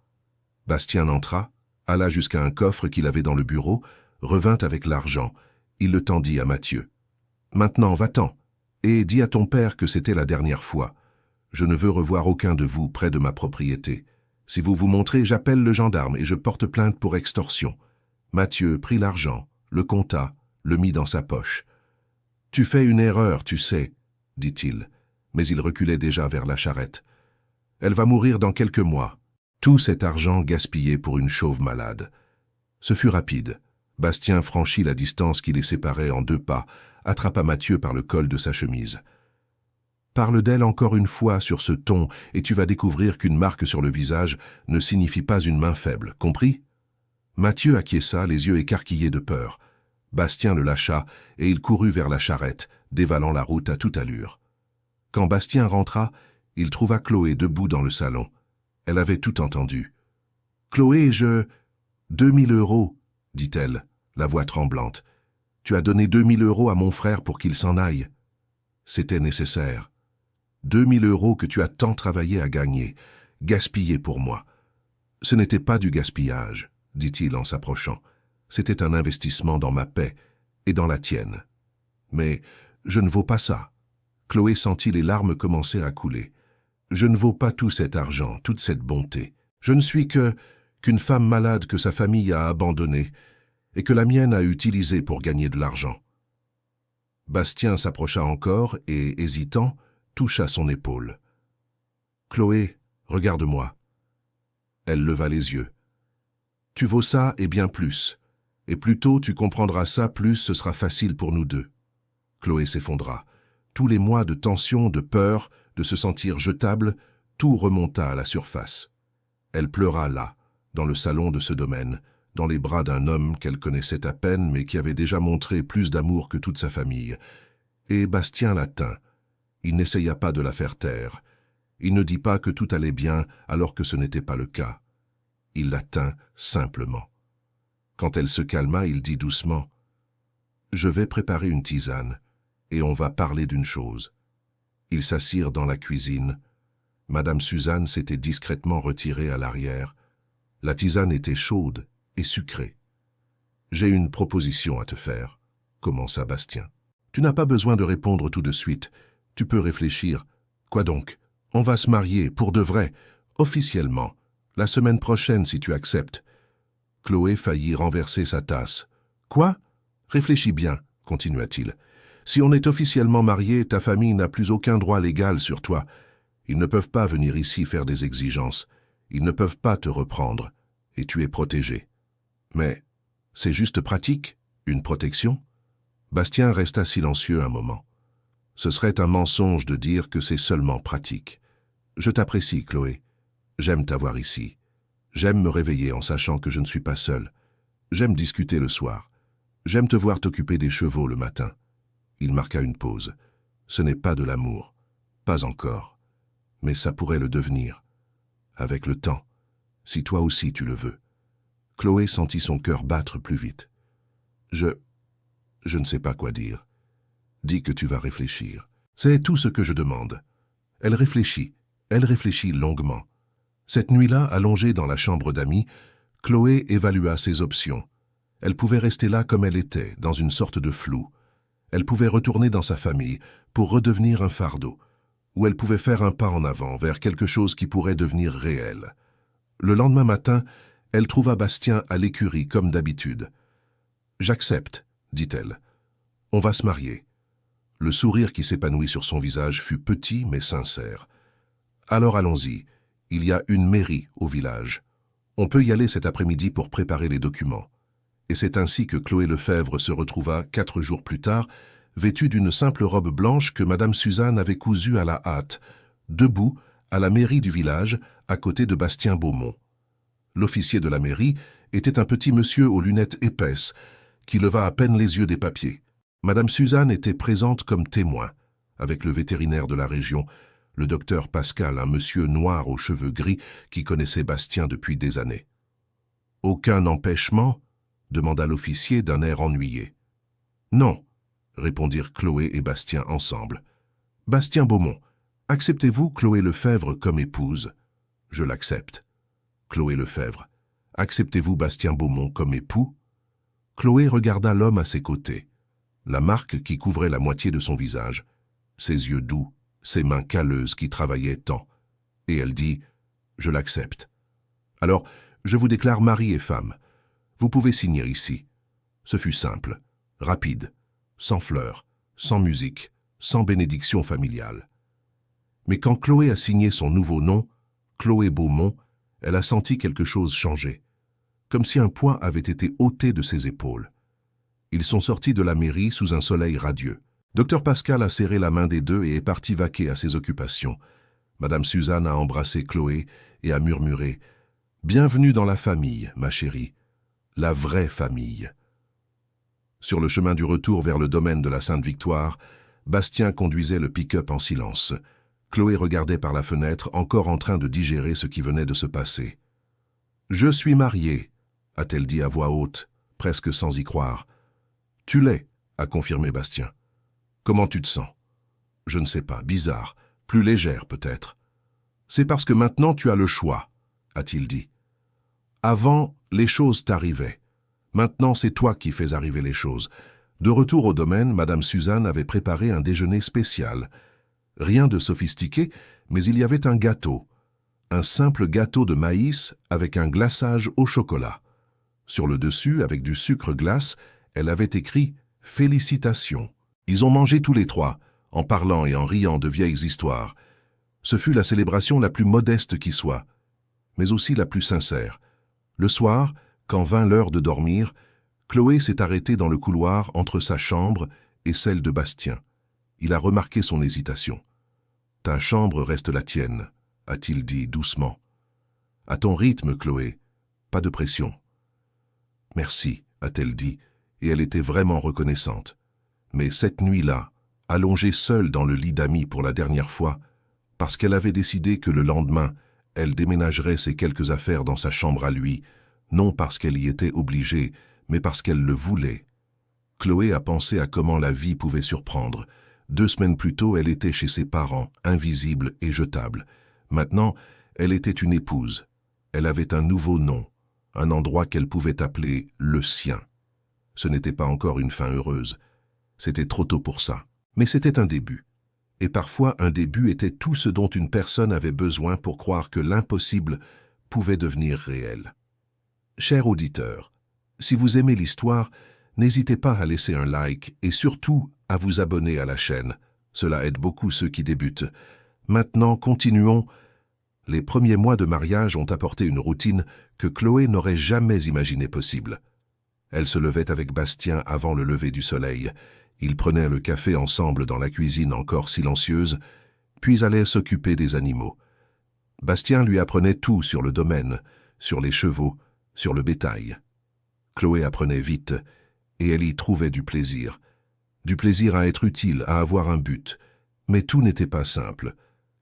Bastien entra, alla jusqu'à un coffre qu'il avait dans le bureau, revint avec l'argent. Il le tendit à Mathieu. « Maintenant, va-t'en, et dis à ton père que c'était la dernière fois. Je ne veux revoir aucun de vous près de ma propriété. Si vous vous montrez, j'appelle le gendarme et je porte plainte pour extorsion. » Mathieu prit l'argent, le compta, le mit dans sa poche. « Tu fais une erreur, tu sais, » dit-il, mais il reculait déjà vers la charrette. « Elle va mourir dans quelques mois. » Tout cet argent gaspillé pour une chauve malade. Ce fut rapide. Bastien franchit la distance qui les séparait en 2 pas, attrapa Mathieu par le col de sa chemise. « Parle d'elle encore une fois sur ce ton et tu vas découvrir qu'une marque sur le visage ne signifie pas une main faible, compris ?» Mathieu acquiesça, les yeux écarquillés de peur. Bastien le lâcha et il courut vers la charrette, dévalant la route à toute allure. Quand Bastien rentra, il trouva Chloé debout dans le salon. Elle avait tout entendu. « Chloé, 2000 €, dit-elle, la voix tremblante. « Tu as donné 2000 € à mon frère pour qu'il s'en aille. C'était nécessaire. 2000 € que tu as tant travaillé à gagner, gaspillé pour moi. Ce n'était pas du gaspillage, dit-il en s'approchant. C'était un investissement dans ma paix et dans la tienne. Mais je ne vaux pas ça. » Chloé sentit les larmes commencer à couler. « Je ne vaux pas tout cet argent, toute cette bonté. Je ne suis qu'une femme malade que sa famille a abandonnée et que la mienne a utilisée pour gagner de l'argent. » Bastien s'approcha encore et, hésitant, toucha son épaule. « Chloé, regarde-moi. » Elle leva les yeux. « Tu vaux ça et bien plus. Et plus tôt tu comprendras ça, plus ce sera facile pour nous deux. » Chloé s'effondra. Tous les mois de tension, de peur, de se sentir jetable, tout remonta à la surface. Elle pleura là, dans le salon de ce domaine, dans les bras d'un homme qu'elle connaissait à peine mais qui avait déjà montré plus d'amour que toute sa famille. Et Bastien la tint. Il n'essaya pas de la faire taire. Il ne dit pas que tout allait bien alors que ce n'était pas le cas. Il la tint simplement. Quand elle se calma, il dit doucement « Je vais préparer une tisane et on va parler d'une chose. » Ils s'assirent dans la cuisine. Madame Suzanne s'était discrètement retirée à l'arrière. La tisane était chaude et sucrée. « J'ai une proposition à te faire, » commença Bastien. « Tu n'as pas besoin de répondre tout de suite. Tu peux réfléchir. Quoi donc? On va se marier, pour de vrai, officiellement, la semaine prochaine si tu acceptes. » Chloé faillit renverser sa tasse. « Quoi? Réfléchis bien, » continua-t-il. « Si on est officiellement marié, ta famille n'a plus aucun droit légal sur toi. Ils ne peuvent pas venir ici faire des exigences. Ils ne peuvent pas te reprendre. Et tu es protégé. Mais c'est juste pratique, une protection ?» Bastien resta silencieux un moment. Ce serait un mensonge de dire que c'est seulement pratique. « Je t'apprécie, Chloé. J'aime t'avoir ici. J'aime me réveiller en sachant que je ne suis pas seul. J'aime discuter le soir. J'aime te voir t'occuper des chevaux le matin. Il marqua une pause. Ce n'est pas de l'amour. Pas encore. Mais ça pourrait le devenir. Avec le temps. Si toi aussi tu le veux. Chloé sentit son cœur battre plus vite. Je ne sais pas quoi dire. Dis que tu vas réfléchir. C'est tout ce que je demande. Elle réfléchit longuement. Cette nuit-là, allongée dans la chambre d'amis, Chloé évalua ses options. Elle pouvait rester là comme elle était, dans une sorte de flou. Elle pouvait retourner dans sa famille pour redevenir un fardeau, ou elle pouvait faire un pas en avant vers quelque chose qui pourrait devenir réel. Le lendemain matin, elle trouva Bastien à l'écurie comme d'habitude. « J'accepte, dit-elle. On va se marier. » Le sourire qui s'épanouit sur son visage fut petit mais sincère. « Alors allons-y. Il y a une mairie au village. On peut y aller cet après-midi pour préparer les documents. » Et c'est ainsi que Chloé Lefebvre se retrouva 4 jours plus tard, vêtue d'une simple robe blanche que Madame Suzanne avait cousue à la hâte, debout à la mairie du village, à côté de Bastien Beaumont. L'officier de la mairie était un petit monsieur aux lunettes épaisses, qui leva à peine les yeux des papiers. Madame Suzanne était présente comme témoin, avec le vétérinaire de la région, le docteur Pascal, un monsieur noir aux cheveux gris qui connaissait Bastien depuis des années. « Aucun empêchement ?» demanda l'officier d'un air ennuyé. « Non », répondirent Chloé et Bastien ensemble. « Bastien Beaumont, acceptez-vous Chloé Lefebvre comme épouse ?»« Je l'accepte. » Chloé Lefebvre, acceptez-vous Bastien Beaumont comme époux ? Chloé regarda l'homme à ses côtés, la marque qui couvrait la moitié de son visage, ses yeux doux, ses mains calleuses qui travaillaient tant. Et elle dit « Je l'accepte. Alors, je vous déclare mari et femme. Vous pouvez signer ici. » Ce fut simple, rapide, sans fleurs, sans musique, sans bénédiction familiale. Mais quand Chloé a signé son nouveau nom, Chloé Beaumont, elle a senti quelque chose changer, comme si un poids avait été ôté de ses épaules. Ils sont sortis de la mairie sous un soleil radieux. Docteur Pascal a serré la main des deux et est parti vaquer à ses occupations. Madame Suzanne a embrassé Chloé et a murmuré « Bienvenue dans la famille, ma chérie. La vraie famille. » Sur le chemin du retour vers le domaine de la Sainte-Victoire, Bastien conduisait le pick-up en silence. Chloé regardait par la fenêtre, encore en train de digérer ce qui venait de se passer. « Je suis mariée, » a-t-elle dit à voix haute, presque sans y croire. « Tu l'es, » a confirmé Bastien. « Comment tu te sens ?»« Je ne sais pas, bizarre, plus légère peut-être. »« C'est parce que maintenant tu as le choix, » a-t-il dit. « Avant, les choses t'arrivaient. Maintenant, c'est toi qui fais arriver les choses. » De retour au domaine, Madame Suzanne avait préparé un déjeuner spécial. Rien de sophistiqué, mais il y avait un gâteau. Un simple gâteau de maïs avec un glaçage au chocolat. Sur le dessus, avec du sucre glace, elle avait écrit « Félicitations ». Ils ont mangé tous les trois, en parlant et en riant de vieilles histoires. Ce fut la célébration la plus modeste qui soit, mais aussi la plus sincère. Le soir, quand vint l'heure de dormir, Chloé s'est arrêtée dans le couloir entre sa chambre et celle de Bastien. Il a remarqué son hésitation. « Ta chambre reste la tienne », a-t-il dit doucement. « À ton rythme, Chloé. Pas de pression. »« Merci », a-t-elle dit, et elle était vraiment reconnaissante. Mais cette nuit-là, allongée seule dans le lit d'amis pour la dernière fois, parce qu'elle avait décidé que le lendemain, elle déménagerait ses quelques affaires dans sa chambre à lui, non parce qu'elle y était obligée, mais parce qu'elle le voulait. Chloé a pensé à comment la vie pouvait surprendre. 2 semaines plus tôt, elle était chez ses parents, invisible et jetable. Maintenant, elle était une épouse. Elle avait un nouveau nom, un endroit qu'elle pouvait appeler le sien. Ce n'était pas encore une fin heureuse. C'était trop tôt pour ça. Mais c'était un début. Et parfois, un début était tout ce dont une personne avait besoin pour croire que l'impossible pouvait devenir réel. Cher auditeur, si vous aimez l'histoire, n'hésitez pas à laisser un like et surtout à vous abonner à la chaîne. Cela aide beaucoup ceux qui débutent. Maintenant, continuons. Les premiers mois de mariage ont apporté une routine que Chloé n'aurait jamais imaginée possible. Elle se levait avec Bastien avant le lever du soleil. Ils prenaient le café ensemble dans la cuisine encore silencieuse, puis allaient s'occuper des animaux. Bastien lui apprenait tout sur le domaine, sur les chevaux, sur le bétail. Chloé apprenait vite, et elle y trouvait du plaisir. du plaisir à être utile, à avoir un but. Mais tout n'était pas simple.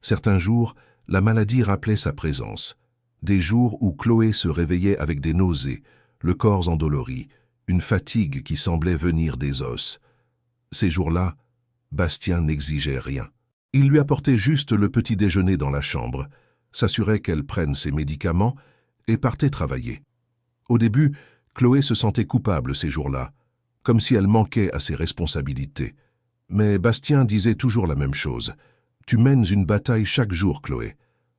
Certains jours, la maladie rappelait sa présence. Des jours où Chloé se réveillait avec des nausées, le corps endolori, une fatigue qui semblait venir des os. Ces jours-là, Bastien n'exigeait rien. Il lui apportait juste le petit déjeuner dans la chambre, s'assurait qu'elle prenne ses médicaments et partait travailler. Au début, Chloé se sentait coupable ces jours-là, comme si elle manquait à ses responsabilités. Mais Bastien disait toujours la même chose. « Tu mènes une bataille chaque jour, Chloé.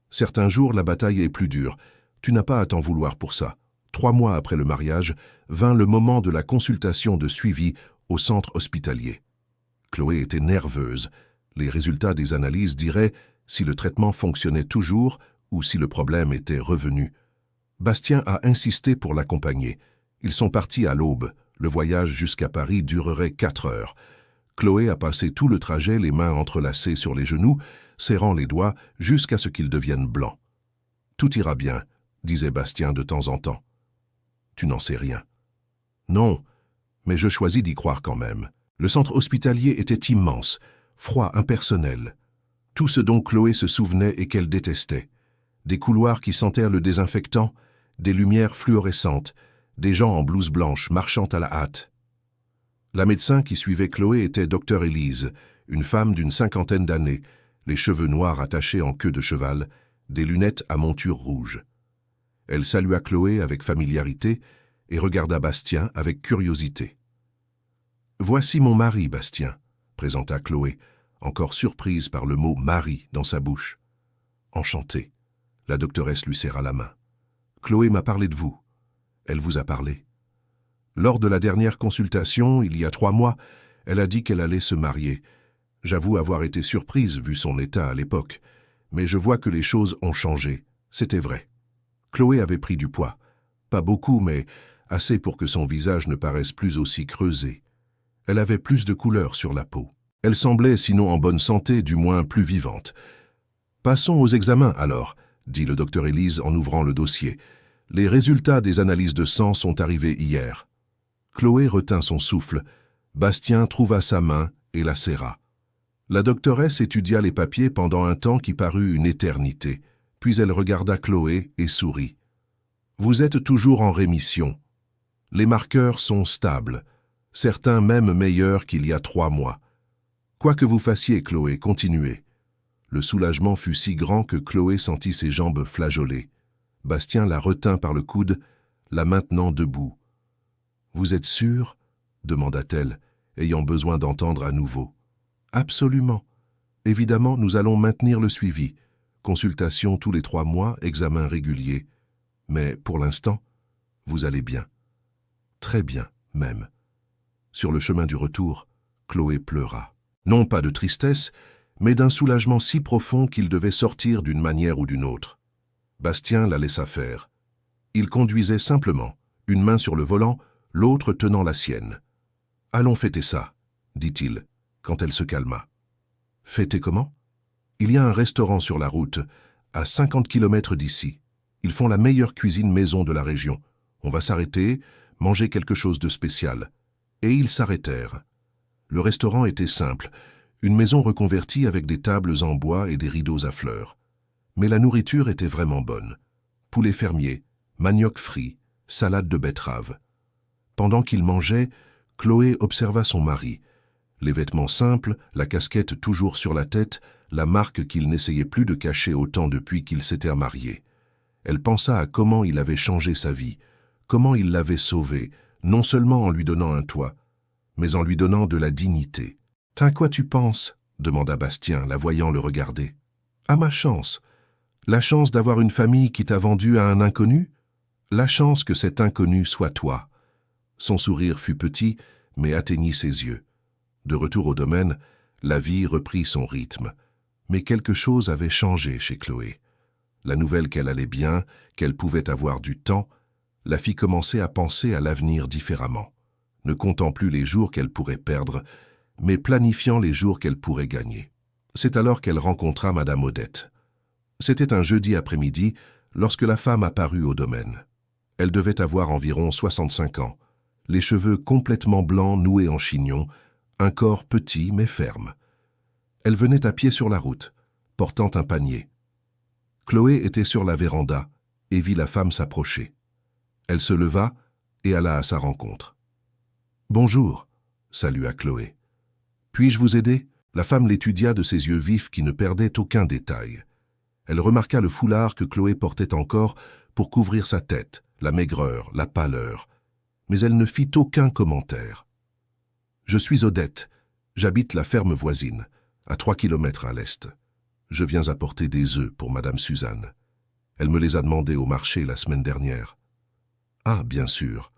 Certains jours, la bataille est plus dure. Tu n'as pas à t'en vouloir pour ça. » 3 mois après le mariage, vint le moment de la consultation de suivi au centre hospitalier. Chloé était nerveuse. Les résultats des analyses diraient si le traitement fonctionnait toujours ou si le problème était revenu. Bastien a insisté pour l'accompagner. Ils sont partis à l'aube. Le voyage jusqu'à Paris durerait 4 heures. Chloé a passé tout le trajet les mains entrelacées sur les genoux, serrant les doigts jusqu'à ce qu'ils deviennent blancs. « Tout ira bien », disait Bastien de temps en temps. « Tu n'en sais rien. »« Non, mais je choisis d'y croire quand même. » Le centre hospitalier était immense, froid, impersonnel. Tout ce dont Chloé se souvenait et qu'elle détestait. Des couloirs qui sentèrent le désinfectant, des lumières fluorescentes, des gens en blouse blanche marchant à la hâte. La médecin qui suivait Chloé était Dr Élise, une femme d'une 50aine d'années, les cheveux noirs attachés en queue de cheval, des lunettes à monture rouge. Elle salua Chloé avec familiarité et regarda Bastien avec curiosité. « Voici mon mari, Bastien », présenta Chloé, encore surprise par le mot « mari » dans sa bouche. « Enchantée », la doctoresse lui serra la main. « Chloé m'a parlé de vous. Elle vous a parlé. Lors de la dernière consultation, il y a 3 mois, elle a dit qu'elle allait se marier. J'avoue avoir été surprise vu son état à l'époque, mais je vois que les choses ont changé. C'était vrai. Chloé avait pris du poids. Pas beaucoup, mais assez pour que son visage ne paraisse plus aussi creusé. Elle avait plus de couleur sur la peau. Elle semblait, sinon en bonne santé, du moins plus vivante. « Passons aux examens, alors », dit le docteur Élise en ouvrant le dossier. « Les résultats des analyses de sang sont arrivés hier. » Chloé retint son souffle. Bastien trouva sa main et la serra. La doctoresse étudia les papiers pendant un temps qui parut une éternité. Puis elle regarda Chloé et sourit. « Vous êtes toujours en rémission. Les marqueurs sont stables. Certains même meilleurs qu'il y a 3 mois. Quoi que vous fassiez, Chloé, continuez. » Le soulagement fut si grand que Chloé sentit ses jambes flageoler. Bastien la retint par le coude, la maintenant debout. « Vous êtes sûre ?» demanda-t-elle, ayant besoin d'entendre à nouveau. « Absolument. Évidemment, nous allons maintenir le suivi. Consultation tous les 3 mois, examen régulier. Mais pour l'instant, vous allez bien. Très bien, même. » Sur le chemin du retour, Chloé pleura. Non pas de tristesse, mais d'un soulagement si profond qu'il devait sortir d'une manière ou d'une autre. Bastien la laissa faire. Il conduisait simplement, une main sur le volant, l'autre tenant la sienne. « Allons fêter ça », dit-il, quand elle se calma. « Fêter comment ? Il y a un restaurant sur la route, à 50 km d'ici. Ils font la meilleure cuisine maison de la région. On va s'arrêter, manger quelque chose de spécial. » Et ils s'arrêtèrent. Le restaurant était simple, une maison reconvertie avec des tables en bois et des rideaux à fleurs. Mais la nourriture était vraiment bonne. Poulet fermier, manioc frit, salade de betterave. Pendant qu'ils mangeaient, Chloé observa son mari. Les vêtements simples, la casquette toujours sur la tête, la marque qu'il n'essayait plus de cacher autant depuis qu'ils s'étaient mariés. Elle pensa à comment il avait changé sa vie, comment il l'avait sauvée, non seulement en lui donnant un toit, mais en lui donnant de la dignité. « À quoi tu penses ?» demanda Bastien, la voyant le regarder. « À ma chance. La chance d'avoir une famille qui t'a vendu à un inconnu ? La chance que cet inconnu soit toi. » Son sourire fut petit, mais atteignit ses yeux. De retour au domaine, la vie reprit son rythme. Mais quelque chose avait changé chez Chloé. La nouvelle qu'elle allait bien, qu'elle pouvait avoir du temps, la fit commencer à penser à l'avenir différemment, ne comptant plus les jours qu'elle pourrait perdre, mais planifiant les jours qu'elle pourrait gagner. C'est alors qu'elle rencontra Madame Odette. C'était un jeudi après-midi, lorsque la femme apparut au domaine. Elle devait avoir environ 65 ans, les cheveux complètement blancs noués en chignon, un corps petit mais ferme. Elle venait à pied sur la route, portant un panier. Chloé était sur la véranda et vit la femme s'approcher. Elle se leva et alla à sa rencontre. « Bonjour », salua Chloé. « Puis-je vous aider ?» La femme l'étudia de ses yeux vifs qui ne perdaient aucun détail. Elle remarqua le foulard que Chloé portait encore pour couvrir sa tête, la maigreur, la pâleur. Mais elle ne fit aucun commentaire. « Je suis Odette. J'habite la ferme voisine, à 3 kilomètres à l'est. Je viens apporter des œufs pour Madame Suzanne. Elle me les a demandés au marché la semaine dernière. »« Ah, bien sûr.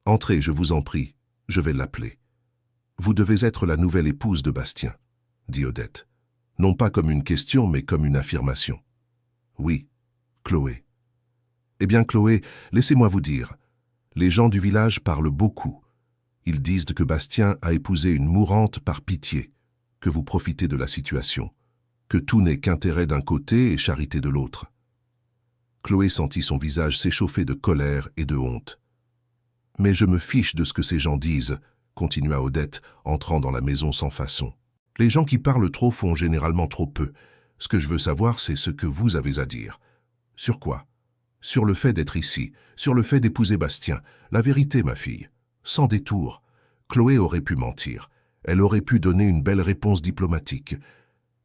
Entrez, je vous en prie. Je vais l'appeler. »« Vous devez être la nouvelle épouse de Bastien, » dit Odette. Non pas comme une question, mais comme une affirmation. « Oui, Chloé. »« Eh bien, Chloé, laissez-moi vous dire. Les gens du village parlent beaucoup. Ils disent que Bastien a épousé une mourante par pitié, que vous profitez de la situation, que tout n'est qu'intérêt d'un côté et charité de l'autre. » Chloé sentit son visage s'échauffer de colère et de honte. « Mais je me fiche de ce que ces gens disent, » continua Odette, entrant dans la maison sans façon. « Les gens qui parlent trop font généralement trop peu. Ce que je veux savoir, c'est ce que vous avez à dire. » « Sur quoi ? » ?»« Sur le fait d'être ici, sur le fait d'épouser Bastien. La vérité, ma fille. Sans détour. » Chloé aurait pu mentir. Elle aurait pu donner une belle réponse diplomatique.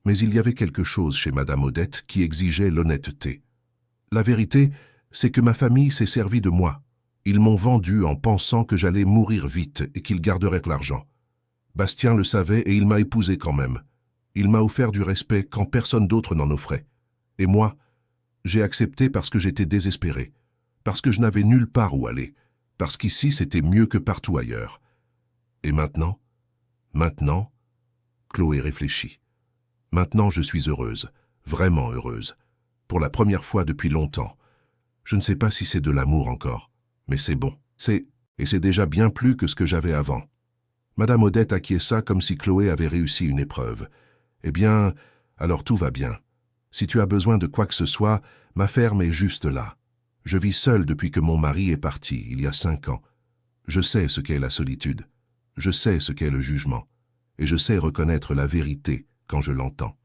Mais il y avait quelque chose chez Madame Odette qui exigeait l'honnêteté. « La vérité, c'est que ma famille s'est servie de moi. Ils m'ont vendu en pensant que j'allais mourir vite et qu'ils garderaient l'argent. Bastien le savait et il m'a épousé quand même. Il m'a offert du respect quand personne d'autre n'en offrait. Et moi, j'ai accepté parce que j'étais désespéré, parce que je n'avais nulle part où aller, parce qu'ici c'était mieux que partout ailleurs. Et maintenant, Chloé réfléchit. Maintenant je suis heureuse, vraiment heureuse, pour la première fois depuis longtemps. Je ne sais pas si c'est de l'amour encore, mais c'est bon. Et c'est déjà bien plus que ce que j'avais avant. » Madame Odette acquiesça comme si Chloé avait réussi une épreuve. « Eh bien, alors tout va bien. Si tu as besoin de quoi que ce soit, ma ferme est juste là. Je vis seule depuis que mon mari est parti, il y a 5 ans. Je sais ce qu'est la solitude. Je sais ce qu'est le jugement. Et je sais reconnaître la vérité quand je l'entends. »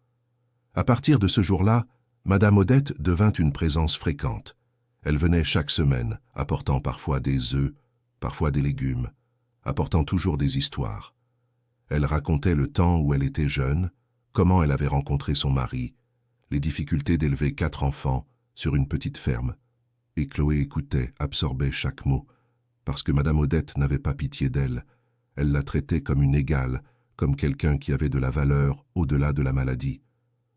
À partir de ce jour-là, Madame Odette devint une présence fréquente. Elle venait chaque semaine, apportant parfois des œufs, parfois des légumes, apportant toujours des histoires. Elle racontait le temps où elle était jeune, comment elle avait rencontré son mari, les difficultés d'élever 4 enfants sur une petite ferme. Et Chloé écoutait, absorbait chaque mot, parce que Madame Odette n'avait pas pitié d'elle. Elle la traitait comme une égale, comme quelqu'un qui avait de la valeur au-delà de la maladie.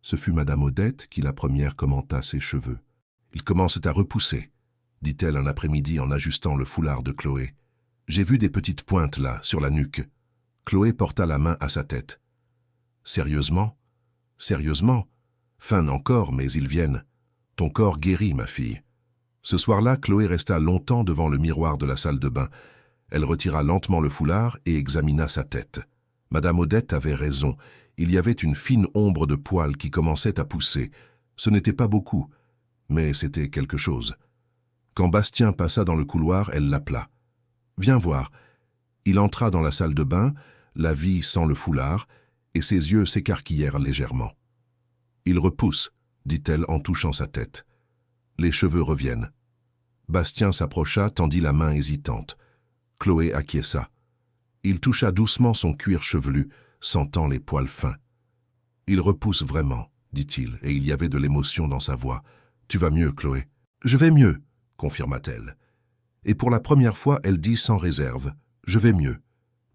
Ce fut Madame Odette qui la première commenta ses cheveux. « Ils commencent à repousser, » dit-elle un après-midi en ajustant le foulard de Chloé. « J'ai vu des petites pointes là, sur la nuque. » Chloé porta la main à sa tête. « Sérieusement ? Sérieusement ? Fin encore, mais ils viennent. Ton corps guérit, ma fille. » Ce soir-là, Chloé resta longtemps devant le miroir de la salle de bain. Elle retira lentement le foulard et examina sa tête. Madame Odette avait raison. Il y avait une fine ombre de poils qui commençait à pousser. Ce n'était pas beaucoup, mais c'était quelque chose. Quand Bastien passa dans le couloir, elle l'appela. « Viens voir. » Il entra dans la salle de bain, la vit sans le foulard, et ses yeux s'écarquillèrent légèrement. « Il repousse, » dit-elle en touchant sa tête. Les cheveux reviennent. Bastien s'approcha, tendit la main hésitante. Chloé acquiesça. Il toucha doucement son cuir chevelu, sentant les poils fins. « Il repousse vraiment, » dit-il, et il y avait de l'émotion dans sa voix. « Tu vas mieux, Chloé ?»« Je vais mieux, » confirma-t-elle. Et pour la première fois, elle dit sans réserve, « Je vais mieux. »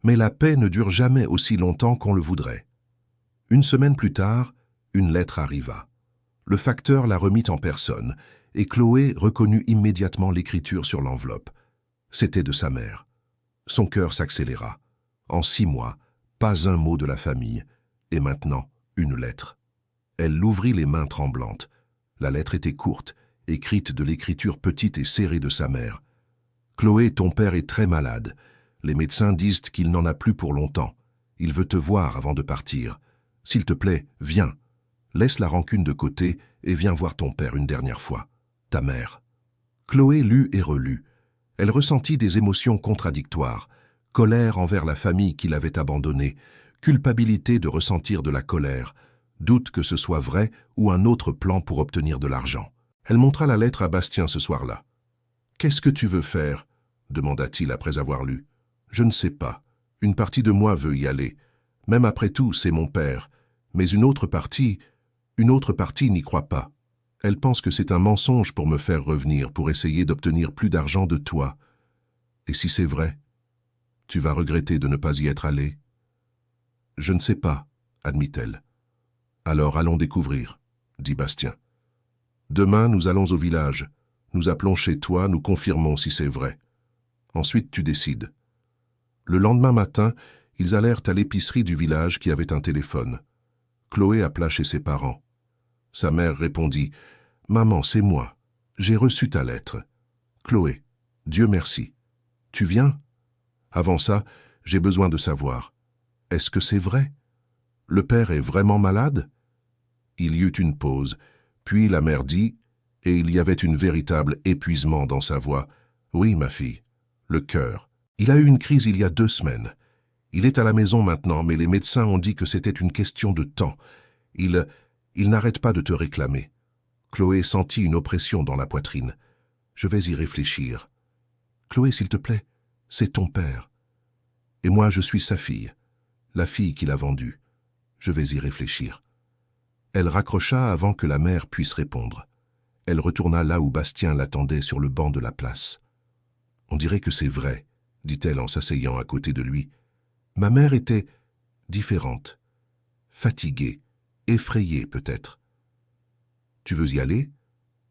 Mais la paix ne dure jamais aussi longtemps qu'on le voudrait. Une semaine plus tard, une lettre arriva. Le facteur la remit en personne, et Chloé reconnut immédiatement l'écriture sur l'enveloppe. C'était de sa mère. Son cœur s'accéléra. En 6 mois, pas un mot de la famille, et maintenant, une lettre. Elle l'ouvrit les mains tremblantes. La lettre était courte, écrite de l'écriture petite et serrée de sa mère. « Chloé, ton père est très malade. Les médecins disent qu'il n'en a plus pour longtemps. Il veut te voir avant de partir. S'il te plaît, viens. Laisse la rancune de côté et viens voir ton père une dernière fois. Ta mère. » Chloé lut et relut. Elle ressentit des émotions contradictoires. Colère envers la famille qui l'avait abandonnée, culpabilité de ressentir de la colère, doute que ce soit vrai ou un autre plan pour obtenir de l'argent. Elle montra la lettre à Bastien ce soir-là. « Qu'est-ce que tu veux faire ?» demanda-t-il après avoir lu. « Je ne sais pas. Une partie de moi veut y aller. Même après tout, c'est mon père. Mais une autre partie n'y croit pas. Elle pense que c'est un mensonge pour me faire revenir, pour essayer d'obtenir plus d'argent de toi. Et si c'est vrai, tu vas regretter de ne pas y être allé. »« Je ne sais pas, » admit-elle. « Alors allons découvrir, » dit Bastien. « Demain, nous allons au village. Nous appelons chez toi, nous confirmons si c'est vrai. Ensuite, tu décides. » Le lendemain matin, ils allèrent à l'épicerie du village qui avait un téléphone. Chloé appela chez ses parents. Sa mère répondit « Maman, c'est moi. J'ai reçu ta lettre. »« Chloé, Dieu merci. Tu viens ? Avant ça, j'ai besoin de savoir. Est-ce que c'est vrai ? Le père est vraiment malade ?» Il y eut une pause, puis la mère dit, et il y avait un véritable épuisement dans sa voix. « Oui, ma fille, le cœur. Il a eu une crise il y a 2 semaines. Il est à la maison maintenant, mais les médecins ont dit que c'était une question de temps. Il n'arrête pas de te réclamer. » Chloé sentit une oppression dans la poitrine. « Je vais y réfléchir. »« Chloé, s'il te plaît, c'est ton père. Et moi, je suis sa fille, la fille qu'il a vendue. Je vais y réfléchir. » Elle raccrocha avant que la mère puisse répondre. Elle retourna là où Bastien l'attendait sur le banc de la place. « On dirait que c'est vrai, » dit-elle en s'asseyant à côté de lui. « Ma mère était différente, fatiguée, effrayée peut-être. Tu veux y aller ?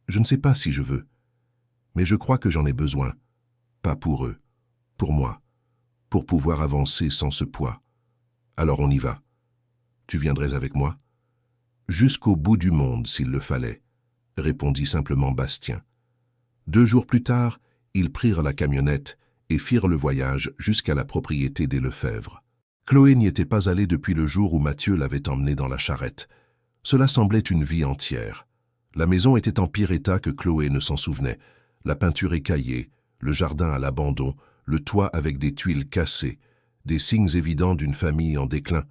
Je ne sais pas si je veux. Mais je crois que j'en ai besoin. Pas pour eux, pour moi, pour pouvoir avancer sans ce poids. Alors on y va. Tu viendrais avec moi ? Jusqu'au bout du monde s'il le fallait, répondit simplement Bastien. 2 jours plus tard, ils prirent la camionnette et firent le voyage jusqu'à la propriété des Lefebvre. Chloé n'y était pas allée depuis le jour où Mathieu l'avait emmenée dans la charrette. Cela semblait une vie entière. La maison était en pire état que Chloé ne s'en souvenait. La peinture écaillée, le jardin à l'abandon, le toit avec des tuiles cassées, des signes évidents d'une famille en déclin.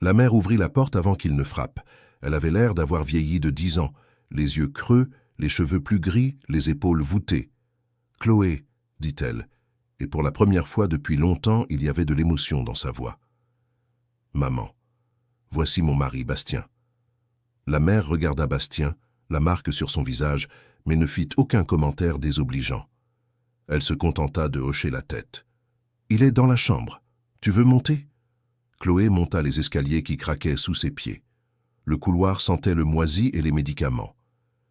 La mère ouvrit la porte avant qu'il ne frappe. Elle avait l'air d'avoir vieilli de 10 ans, les yeux creux, les cheveux plus gris, les épaules voûtées. « Chloé, » dit-elle, et pour la première fois depuis longtemps, il y avait de l'émotion dans sa voix. « Maman, voici mon mari, Bastien. » La mère regarda Bastien, la marque sur son visage, mais ne fit aucun commentaire désobligeant. Elle se contenta de hocher la tête. « Il est dans la chambre. Tu veux monter ?» Chloé monta les escaliers qui craquaient sous ses pieds. Le couloir sentait le moisi et les médicaments.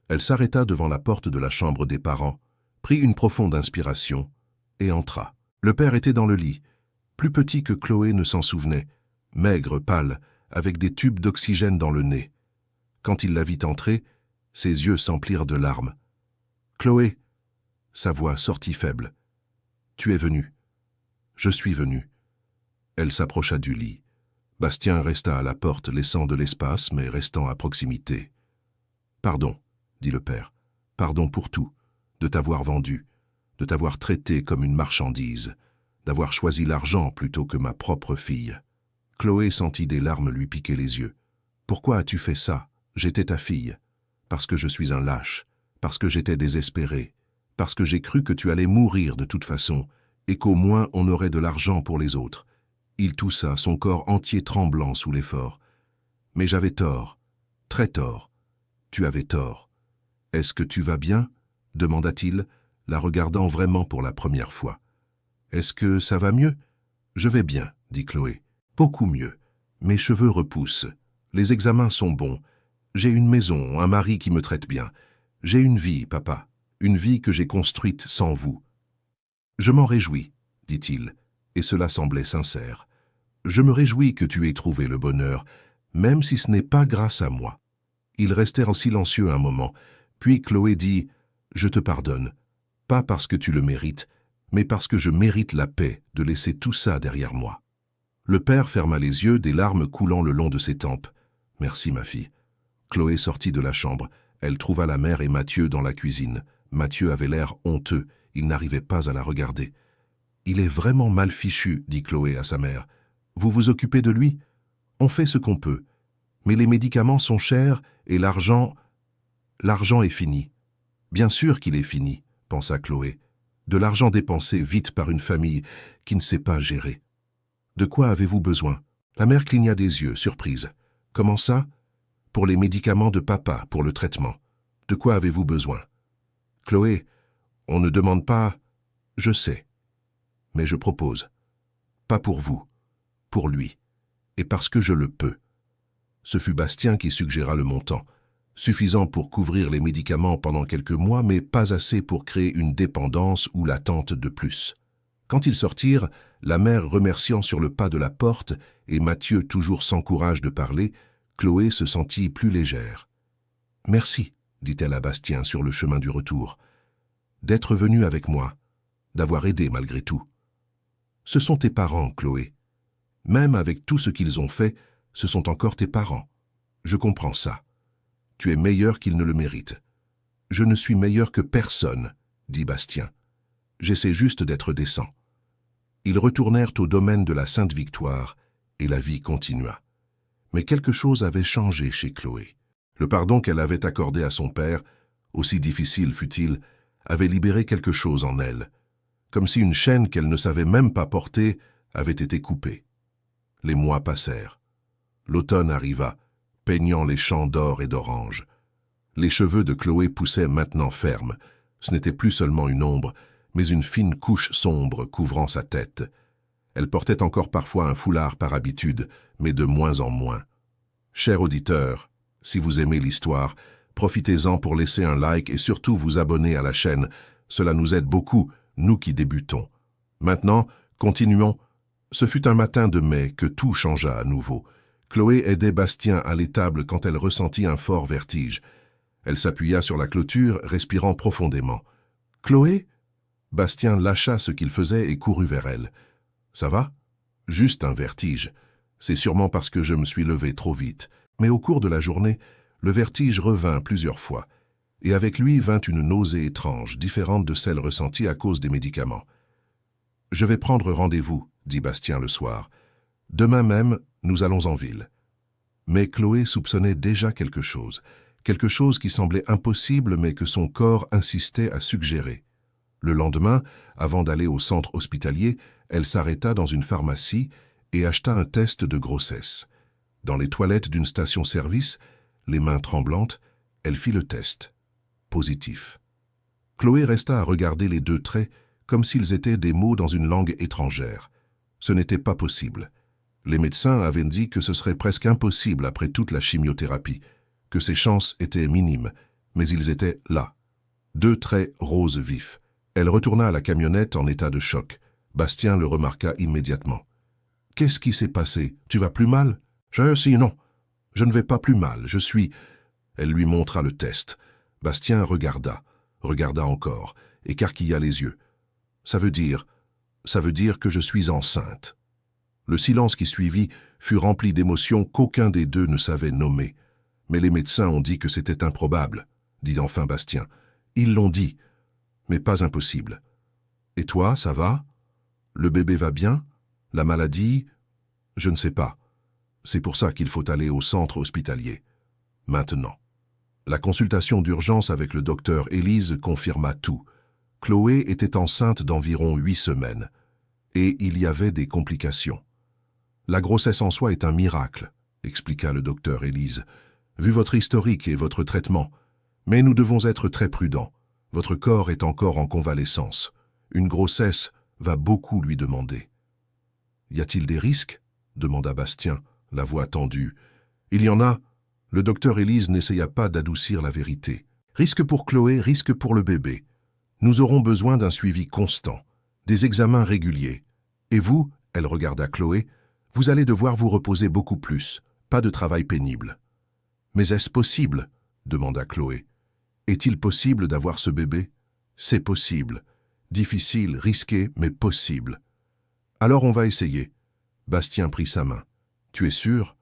Elle s'arrêta devant la porte de la chambre des parents, prit une profonde inspiration et entra. Le père était dans le lit, plus petit que Chloé ne s'en souvenait, maigre, pâle, avec des tubes d'oxygène dans le nez. Quand il la vit entrer, ses yeux s'emplirent de larmes. « Chloé !» Sa voix sortit faible. « Tu es venue. »« Je suis venue. » Elle s'approcha du lit. Bastien resta à la porte, laissant de l'espace, mais restant à proximité. « Pardon, » dit le père. « Pardon pour tout, de t'avoir vendue, de t'avoir traitée comme une marchandise, d'avoir choisi l'argent plutôt que ma propre fille. » Chloé sentit des larmes lui piquer les yeux. « Pourquoi as-tu fait ça ? J'étais ta fille. Parce que je suis un lâche, parce que j'étais désespéré, parce que j'ai cru que tu allais mourir de toute façon, et qu'au moins on aurait de l'argent pour les autres. » Il toussa, son corps entier tremblant sous l'effort. « Mais j'avais tort, très tort. Tu avais tort. Est-ce que tu vas bien ?» demanda-t-il, la regardant vraiment pour la première fois. « Est-ce que ça va mieux ?»« Je vais bien, » dit Chloé. « Beaucoup mieux. Mes cheveux repoussent. Les examens sont bons. J'ai une maison, un mari qui me traite bien. J'ai une vie, papa, une vie que j'ai construite sans vous. »« Je m'en réjouis, » dit-il, et cela semblait sincère. « Je me réjouis que tu aies trouvé le bonheur, même si ce n'est pas grâce à moi. » Ils restèrent silencieux un moment, puis Chloé dit « Je te pardonne, pas parce que tu le mérites, mais parce que je mérite la paix de laisser tout ça derrière moi. » Le père ferma les yeux, des larmes coulant le long de ses tempes. « Merci, ma fille. » Chloé sortit de la chambre. Elle trouva la mère et Mathieu dans la cuisine. Mathieu avait l'air honteux, il n'arrivait pas à la regarder. « Il est vraiment mal fichu, » dit Chloé à sa mère. « Vous vous occupez de lui ? On fait ce qu'on peut. Mais les médicaments sont chers et l'argent est fini. Bien sûr qu'il est fini, pensa Chloé. De l'argent dépensé vite par une famille qui ne sait pas gérer. De quoi avez-vous besoin? La mère cligna des yeux, surprise. Comment ça? Pour les médicaments de papa, pour le traitement. De quoi avez-vous besoin? Chloé, on ne demande pas... Je sais. Mais je propose. Pas pour vous, pour lui. Et parce que je le peux. Ce fut Bastien qui suggéra le montant, suffisant pour couvrir les médicaments pendant quelques mois, mais pas assez pour créer une dépendance ou l'attente de plus. Quand ils sortirent, la mère remerciant sur le pas de la porte et Mathieu toujours sans courage de parler, Chloé se sentit plus légère. « Merci, dit-elle à Bastien sur le chemin du retour, d'être venu avec moi, d'avoir aidé malgré tout. Ce sont tes parents, Chloé. Même avec tout ce qu'ils ont fait, ce sont encore tes parents. Je comprends ça. Tu es meilleur qu'ils ne le méritent. Je ne suis meilleur que personne, dit Bastien. J'essaie juste d'être décent. Ils retournèrent au domaine de la Sainte-Victoire et la vie continua. Mais quelque chose avait changé chez Chloé. Le pardon qu'elle avait accordé à son père, aussi difficile fut-il, avait libéré quelque chose en elle, comme si une chaîne qu'elle ne savait même pas porter avait été coupée. Les mois passèrent. L'automne arriva, peignant les champs d'or et d'orange. Les cheveux de Chloé poussaient maintenant fermes. Ce n'était plus seulement une ombre, mais une fine couche sombre couvrant sa tête. Elle portait encore parfois un foulard par habitude, mais de moins en moins. Cher auditeur, si vous aimez l'histoire, profitez-en pour laisser un like et surtout vous abonner à la chaîne. Cela nous aide beaucoup, nous qui débutons. Maintenant, continuons. Ce fut un matin de mai que tout changea à nouveau. Chloé aidait Bastien à l'étable quand elle ressentit un fort vertige. Elle s'appuya sur la clôture, respirant profondément. « Chloé ?» Bastien lâcha ce qu'il faisait et courut vers elle. « Ça va ?»« Juste un vertige. C'est sûrement parce que je me suis levé trop vite. Mais au cours de la journée, le vertige revint plusieurs fois. Et avec lui vint une nausée étrange, différente de celle ressentie à cause des médicaments. « Je vais prendre rendez-vous, » dit Bastien le soir. « Demain même, nous allons en ville. » Mais Chloé soupçonnait déjà quelque chose qui semblait impossible mais que son corps insistait à suggérer. Le lendemain, avant d'aller au centre hospitalier, elle s'arrêta dans une pharmacie et acheta un test de grossesse. Dans les toilettes d'une station-service, les mains tremblantes, elle fit le test. Positif. Chloé resta à regarder les deux traits comme s'ils étaient des mots dans une langue étrangère. Ce n'était pas possible. Les médecins avaient dit que ce serait presque impossible après toute la chimiothérapie, que ses chances étaient minimes, mais ils étaient là. Deux traits roses vifs. Elle retourna à la camionnette en état de choc. Bastien le remarqua immédiatement. « Qu'est-ce qui s'est passé? Tu vas plus mal ?»« Non, je ne vais pas plus mal, je suis... » Elle lui montra le test. Bastien regarda encore, écarquilla les yeux. « Ça veut dire que je suis enceinte. » Le silence qui suivit fut rempli d'émotions qu'aucun des deux ne savait nommer. « Mais les médecins ont dit que c'était improbable, » dit enfin Bastien. « Ils l'ont dit, mais pas impossible. Et toi, ça va? Le bébé va bien? La maladie? Je ne sais pas. C'est pour ça qu'il faut aller au centre hospitalier. Maintenant. » La consultation d'urgence avec le docteur Élise confirma tout. Chloé était enceinte d'environ 8 semaines. Et il y avait des complications. « La grossesse en soi est un miracle, » expliqua le docteur Élise, « vu votre historique et votre traitement. Mais nous devons être très prudents. Votre corps est encore en convalescence. Une grossesse va beaucoup lui demander. »« Y a-t-il des risques ?» demanda Bastien, la voix tendue. « Il y en a. » Le docteur Élise n'essaya pas d'adoucir la vérité. « Risque pour Chloé, risque pour le bébé. Nous aurons besoin d'un suivi constant, des examens réguliers. Et vous, elle regarda Chloé, vous allez devoir vous reposer beaucoup plus, pas de travail pénible. »« Mais est-ce possible ?» demanda Chloé. « Est-il possible d'avoir ce bébé ? C'est possible. Difficile, risqué, mais possible. »« Alors on va essayer. » Bastien prit sa main. « Tu es sûr ?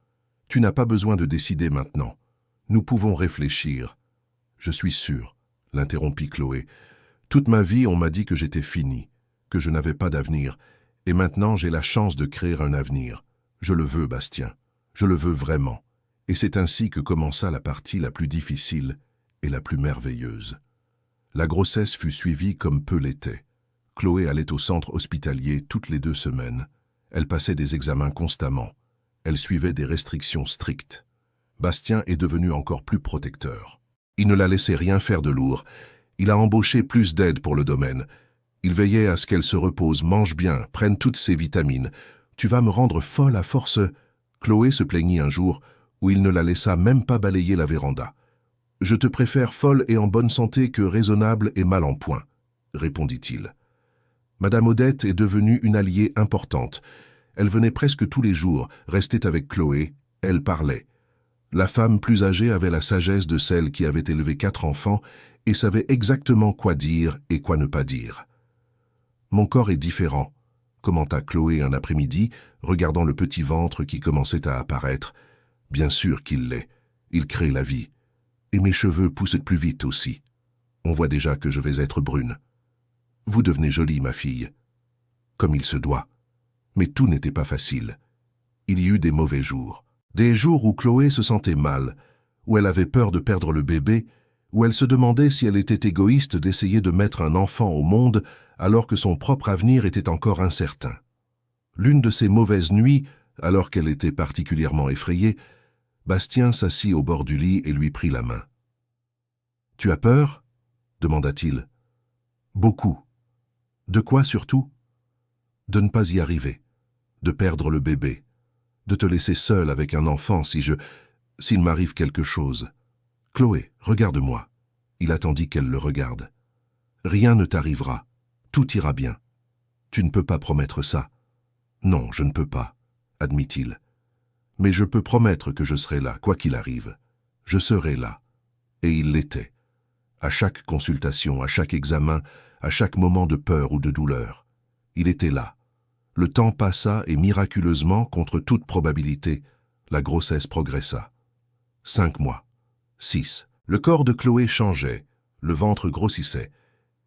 Tu n'as pas besoin de décider maintenant. Nous pouvons réfléchir. »« Je suis sûr, » l'interrompit Chloé. « Toute ma vie, on m'a dit que j'étais finie, que je n'avais pas d'avenir. Et maintenant, j'ai la chance de créer un avenir. Je le veux, Bastien. Je le veux vraiment. Et c'est ainsi que commença la partie la plus difficile et la plus merveilleuse. La grossesse fut suivie comme peu l'était. Chloé allait au centre hospitalier toutes les 2 semaines. Elle passait des examens constamment. Elle suivait des restrictions strictes. Bastien est devenu encore plus protecteur. Il ne la laissait rien faire de lourd. Il a embauché plus d'aide pour le domaine. Il veillait à ce qu'elle se repose, mange bien, prenne toutes ses vitamines. « Tu vas me rendre folle à force !» Chloé se plaignit un jour où il ne la laissa même pas balayer la véranda. « Je te préfère folle et en bonne santé que raisonnable et mal en point, » répondit-il. Madame Odette est devenue une alliée importante. Elle venait presque tous les jours, restait avec Chloé, elle parlait. La femme plus âgée avait la sagesse de celle qui avait élevé 4 enfants et savait exactement quoi dire et quoi ne pas dire. « Mon corps est différent », commenta Chloé un après-midi, regardant le petit ventre qui commençait à apparaître. « Bien sûr qu'il l'est, il crée la vie. Et mes cheveux poussent plus vite aussi. On voit déjà que je vais être brune. Vous devenez jolie, ma fille. Comme il se doit. Mais tout n'était pas facile. Il y eut des mauvais jours. Des jours où Chloé se sentait mal, où elle avait peur de perdre le bébé, où elle se demandait si elle était égoïste d'essayer de mettre un enfant au monde alors que son propre avenir était encore incertain. L'une de ces mauvaises nuits, alors qu'elle était particulièrement effrayée, Bastien s'assit au bord du lit et lui prit la main. « Tu as peur ?» demanda-t-il. « Beaucoup. De quoi surtout ? De ne pas y arriver, de perdre le bébé, de te laisser seule avec un enfant s'il m'arrive quelque chose. Chloé, regarde-moi. » Il attendit qu'elle le regarde. « Rien ne t'arrivera. Tout ira bien. Tu ne peux pas promettre ça. »« Non, je ne peux pas, » admit-il. « Mais je peux promettre que je serai là, quoi qu'il arrive. Je serai là. » Et il l'était. À chaque consultation, à chaque examen, à chaque moment de peur ou de douleur. Il était là. Le temps passa et miraculeusement, contre toute probabilité, la grossesse progressa. 5 mois. 6. Le corps de Chloé changeait, le ventre grossissait,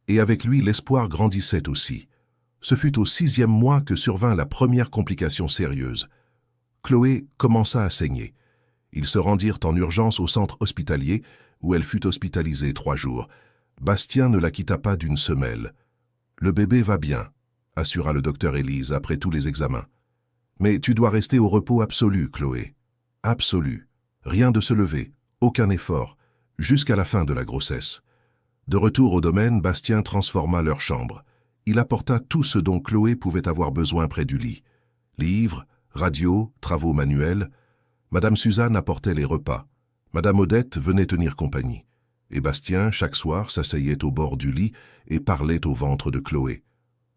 et avec lui l'espoir grandissait aussi. Ce fut au 6e mois que survint la première complication sérieuse. Chloé commença à saigner. Ils se rendirent en urgence au centre hospitalier, où elle fut hospitalisée 3 jours. Bastien ne la quitta pas d'une semelle. « Le bébé va bien », assura le docteur Élise après tous les examens. « Mais tu dois rester au repos absolu, Chloé. Absolu. Rien de se lever, aucun effort, jusqu'à la fin de la grossesse. » De retour au domaine, Bastien transforma leur chambre. Il apporta tout ce dont Chloé pouvait avoir besoin près du lit. Livres, radio, travaux manuels. Madame Suzanne apportait les repas. Madame Odette venait tenir compagnie. Et Bastien, chaque soir, s'asseyait au bord du lit et parlait au ventre de Chloé.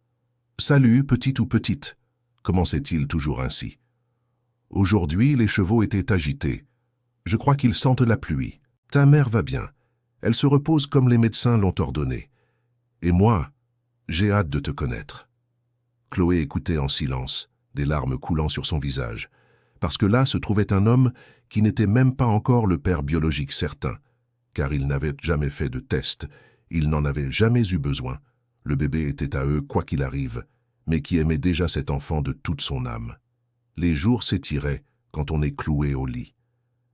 « Salut, petite ou petite », commençait-il toujours ainsi. Aujourd'hui, les chevaux étaient agités. Je crois qu'ils sentent la pluie. Ta mère va bien. Elle se repose comme les médecins l'ont ordonné. Et moi, j'ai hâte de te connaître. Chloé écoutait en silence, des larmes coulant sur son visage, parce que là se trouvait un homme qui n'était même pas encore le père biologique certain, car il n'avait jamais fait de test, il n'en avait jamais eu besoin. Le bébé était à eux quoi qu'il arrive, mais qui aimait déjà cet enfant de toute son âme. Les jours s'étiraient quand on est cloué au lit.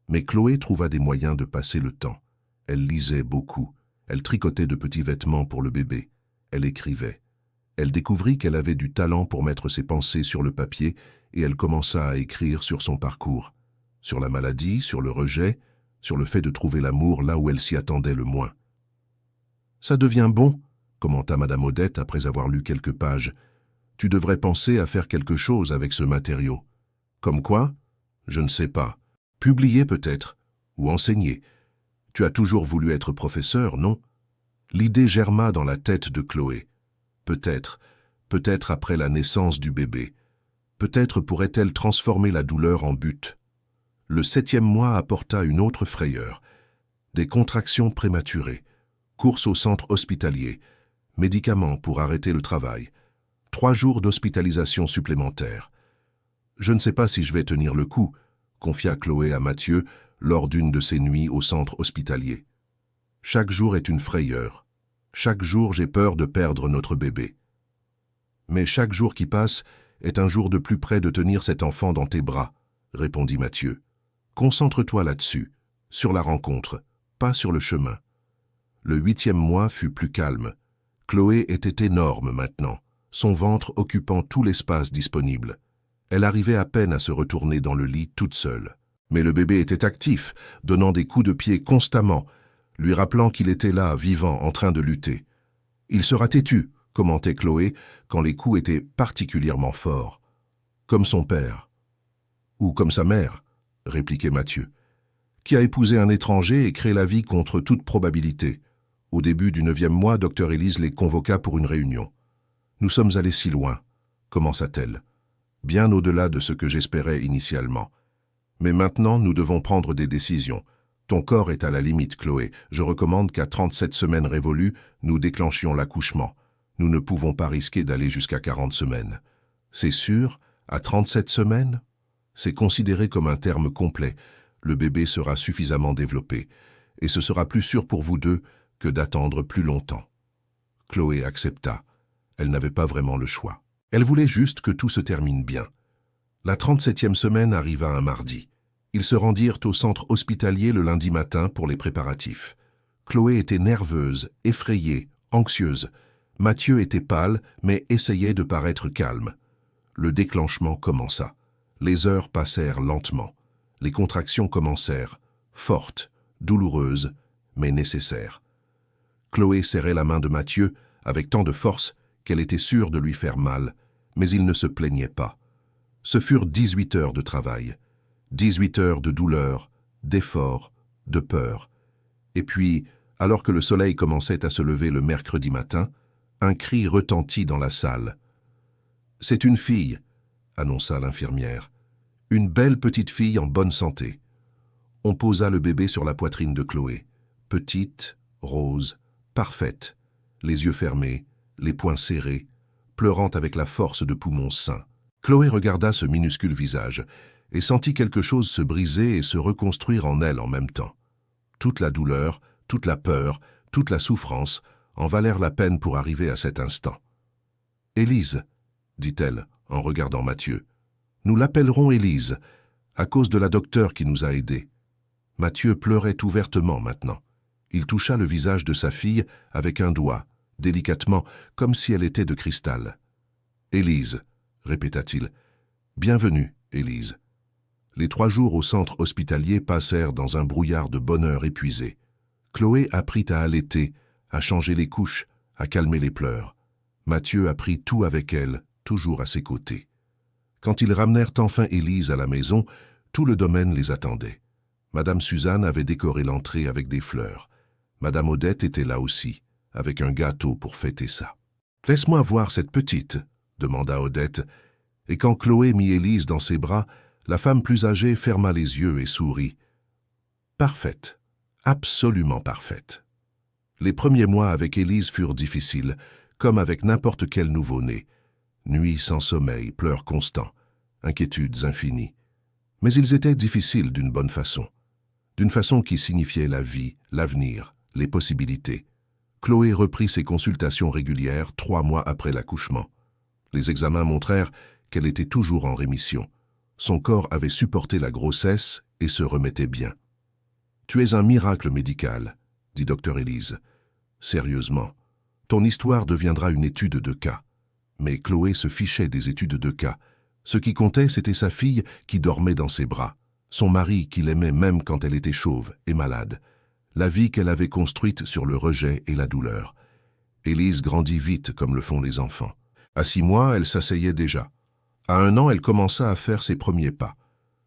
Mais Chloé trouva des moyens de passer le temps. Elle lisait beaucoup, elle tricotait de petits vêtements pour le bébé, elle écrivait. Elle découvrit qu'elle avait du talent pour mettre ses pensées sur le papier et elle commença à écrire sur son parcours, sur la maladie, sur le rejet, sur le fait de trouver l'amour là où elle s'y attendait le moins. « Ça devient bon », commenta Madame Odette après avoir lu quelques pages. « Tu devrais penser à faire quelque chose avec ce matériau. » « Comme quoi ? Je ne sais pas. Publier peut-être, ou enseigner. Tu as toujours voulu être professeur, non ?» L'idée germa dans la tête de Chloé. Peut-être après la naissance du bébé. Peut-être pourrait-elle transformer la douleur en but. Le 7e mois apporta une autre frayeur. Des contractions prématurées, course au centre hospitalier, médicaments pour arrêter le travail, 3 jours d'hospitalisation supplémentaire. « Je ne sais pas si je vais tenir le coup », confia Chloé à Mathieu lors d'une de ses nuits au centre hospitalier. « Chaque jour est une frayeur. Chaque jour, j'ai peur de perdre notre bébé. Mais chaque jour qui passe est un jour de plus près de tenir cet enfant dans tes bras, répondit Mathieu. Concentre-toi là-dessus, sur la rencontre, pas sur le chemin. Le 8e mois fut plus calme. Chloé était énorme maintenant, son ventre occupant tout l'espace disponible. Elle arrivait à peine à se retourner dans le lit toute seule. Mais le bébé était actif, donnant des coups de pied constamment, lui rappelant qu'il était là, vivant, en train de lutter. « Il sera têtu », commentait Chloé, quand les coups étaient particulièrement forts. « Comme son père. »« Ou comme sa mère », répliquait Mathieu, qui a épousé un étranger et créé la vie contre toute probabilité. Au début du 9e mois, Dr Élise les convoqua pour une réunion. « Nous sommes allés si loin », commença-t-elle, « bien au-delà de ce que j'espérais initialement. Mais maintenant, nous devons prendre des décisions. Ton corps est à la limite, Chloé. Je recommande qu'à 37 semaines révolues, nous déclenchions l'accouchement. Nous ne pouvons pas risquer d'aller jusqu'à 40 semaines. C'est sûr, à 37 semaines? C'est considéré comme un terme complet. Le bébé sera suffisamment développé. Et ce sera plus sûr pour vous deux que d'attendre plus longtemps. » Chloé accepta. Elle n'avait pas vraiment le choix. Elle voulait juste que tout se termine bien. La 37e semaine arriva un mardi. Ils se rendirent au centre hospitalier le lundi matin pour les préparatifs. Chloé était nerveuse, effrayée, anxieuse. Mathieu était pâle, mais essayait de paraître calme. Le déclenchement commença. Les heures passèrent lentement. Les contractions commencèrent, fortes, douloureuses, mais nécessaires. Chloé serrait la main de Mathieu avec tant de force qu'elle était sûre de lui faire mal, mais il ne se plaignait pas. Ce furent 18 heures de travail, 18 heures de douleur, d'effort, de peur. Et puis, alors que le soleil commençait à se lever le mercredi matin, un cri retentit dans la salle. « C'est une fille », annonça l'infirmière. « Une belle petite fille en bonne santé. » On posa le bébé sur la poitrine de Chloé. Petite, rose, parfaite, les yeux fermés, les poings serrés, pleurant avec la force de poumons sains. Chloé regarda ce minuscule visage et sentit quelque chose se briser et se reconstruire en elle en même temps. Toute la douleur, toute la peur, toute la souffrance en valèrent la peine pour arriver à cet instant. « Élise, » dit-elle en regardant Mathieu, « nous l'appellerons Élise, à cause de la docteure qui nous a aidés. » Mathieu pleurait ouvertement maintenant. Il toucha le visage de sa fille avec un doigt, délicatement, comme si elle était de cristal. « Élise, » répéta-t-il. « Bienvenue, Élise. » Les 3 jours au centre hospitalier passèrent dans un brouillard de bonheur épuisé. Chloé apprit à allaiter, à changer les couches, à calmer les pleurs. Mathieu apprit tout avec elle, toujours à ses côtés. Quand ils ramenèrent enfin Élise à la maison, tout le domaine les attendait. Madame Suzanne avait décoré l'entrée avec des fleurs. Madame Odette était là aussi, avec un gâteau pour fêter ça. « Laisse-moi voir cette petite », demanda Odette, et quand Chloé mit Élise dans ses bras, la femme plus âgée ferma les yeux et sourit. Parfaite, absolument parfaite. Les premiers mois avec Élise furent difficiles, comme avec n'importe quel nouveau-né. Nuits sans sommeil, pleurs constants, inquiétudes infinies. Mais ils étaient difficiles d'une bonne façon qui signifiait la vie, l'avenir, les possibilités. Chloé reprit ses consultations régulières 3 mois après l'accouchement. Les examens montrèrent qu'elle était toujours en rémission. Son corps avait supporté la grossesse et se remettait bien. « Tu es un miracle médical », dit Dr Élise. « Sérieusement, ton histoire deviendra une étude de cas. » Mais Chloé se fichait des études de cas. Ce qui comptait, c'était sa fille qui dormait dans ses bras, son mari qui l'aimait même quand elle était chauve et malade, la vie qu'elle avait construite sur le rejet et la douleur. Élise grandit vite comme le font les enfants. À 6 mois, elle s'asseyait déjà. À 1 an, elle commença à faire ses premiers pas,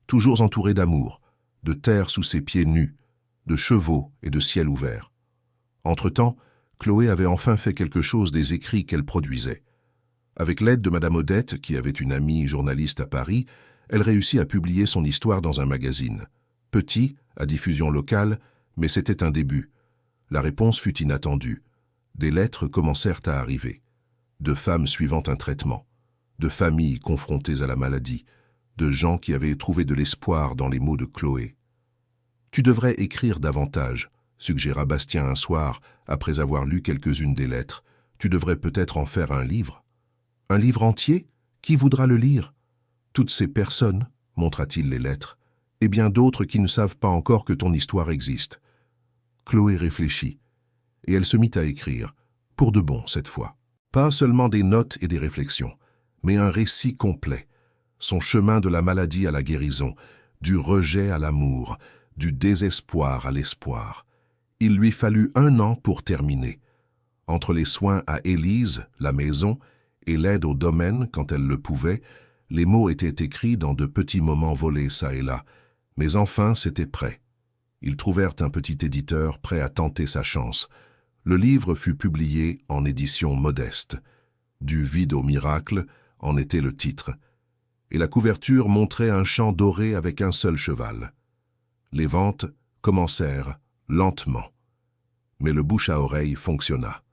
toujours entourée d'amour, de terre sous ses pieds nus, de chevaux et de ciel ouvert. Entre-temps, Chloé avait enfin fait quelque chose des écrits qu'elle produisait. Avec l'aide de Madame Odette, qui avait une amie journaliste à Paris, elle réussit à publier son histoire dans un magazine. Petit, à diffusion locale, mais c'était un début. La réponse fut inattendue. Des lettres commencèrent à arriver. De femmes suivant un traitement, de familles confrontées à la maladie, de gens qui avaient trouvé de l'espoir dans les mots de Chloé. « Tu devrais écrire davantage », suggéra Bastien un soir, après avoir lu quelques-unes des lettres. « Tu devrais peut-être en faire un livre. » « Un livre entier? Qui voudra le lire ?»« Toutes ces personnes, montra-t-il les lettres, et bien d'autres qui ne savent pas encore que ton histoire existe. Chloé réfléchit, et elle se mit à écrire, pour de bon cette fois. Pas seulement des notes et des réflexions, mais un récit complet. Son chemin de la maladie à la guérison, du rejet à l'amour, du désespoir à l'espoir. Il lui fallut 1 an pour terminer. Entre les soins à Élise, la maison, et l'aide au domaine quand elle le pouvait, les mots étaient écrits dans de petits moments volés çà et là. Mais enfin, c'était prêt. Ils trouvèrent un petit éditeur prêt à tenter sa chance. Le livre fut publié en édition modeste. Du vide au miracle en était le titre. Et la couverture montrait un champ doré avec un seul cheval. Les ventes commencèrent lentement. Mais le bouche à oreille fonctionna.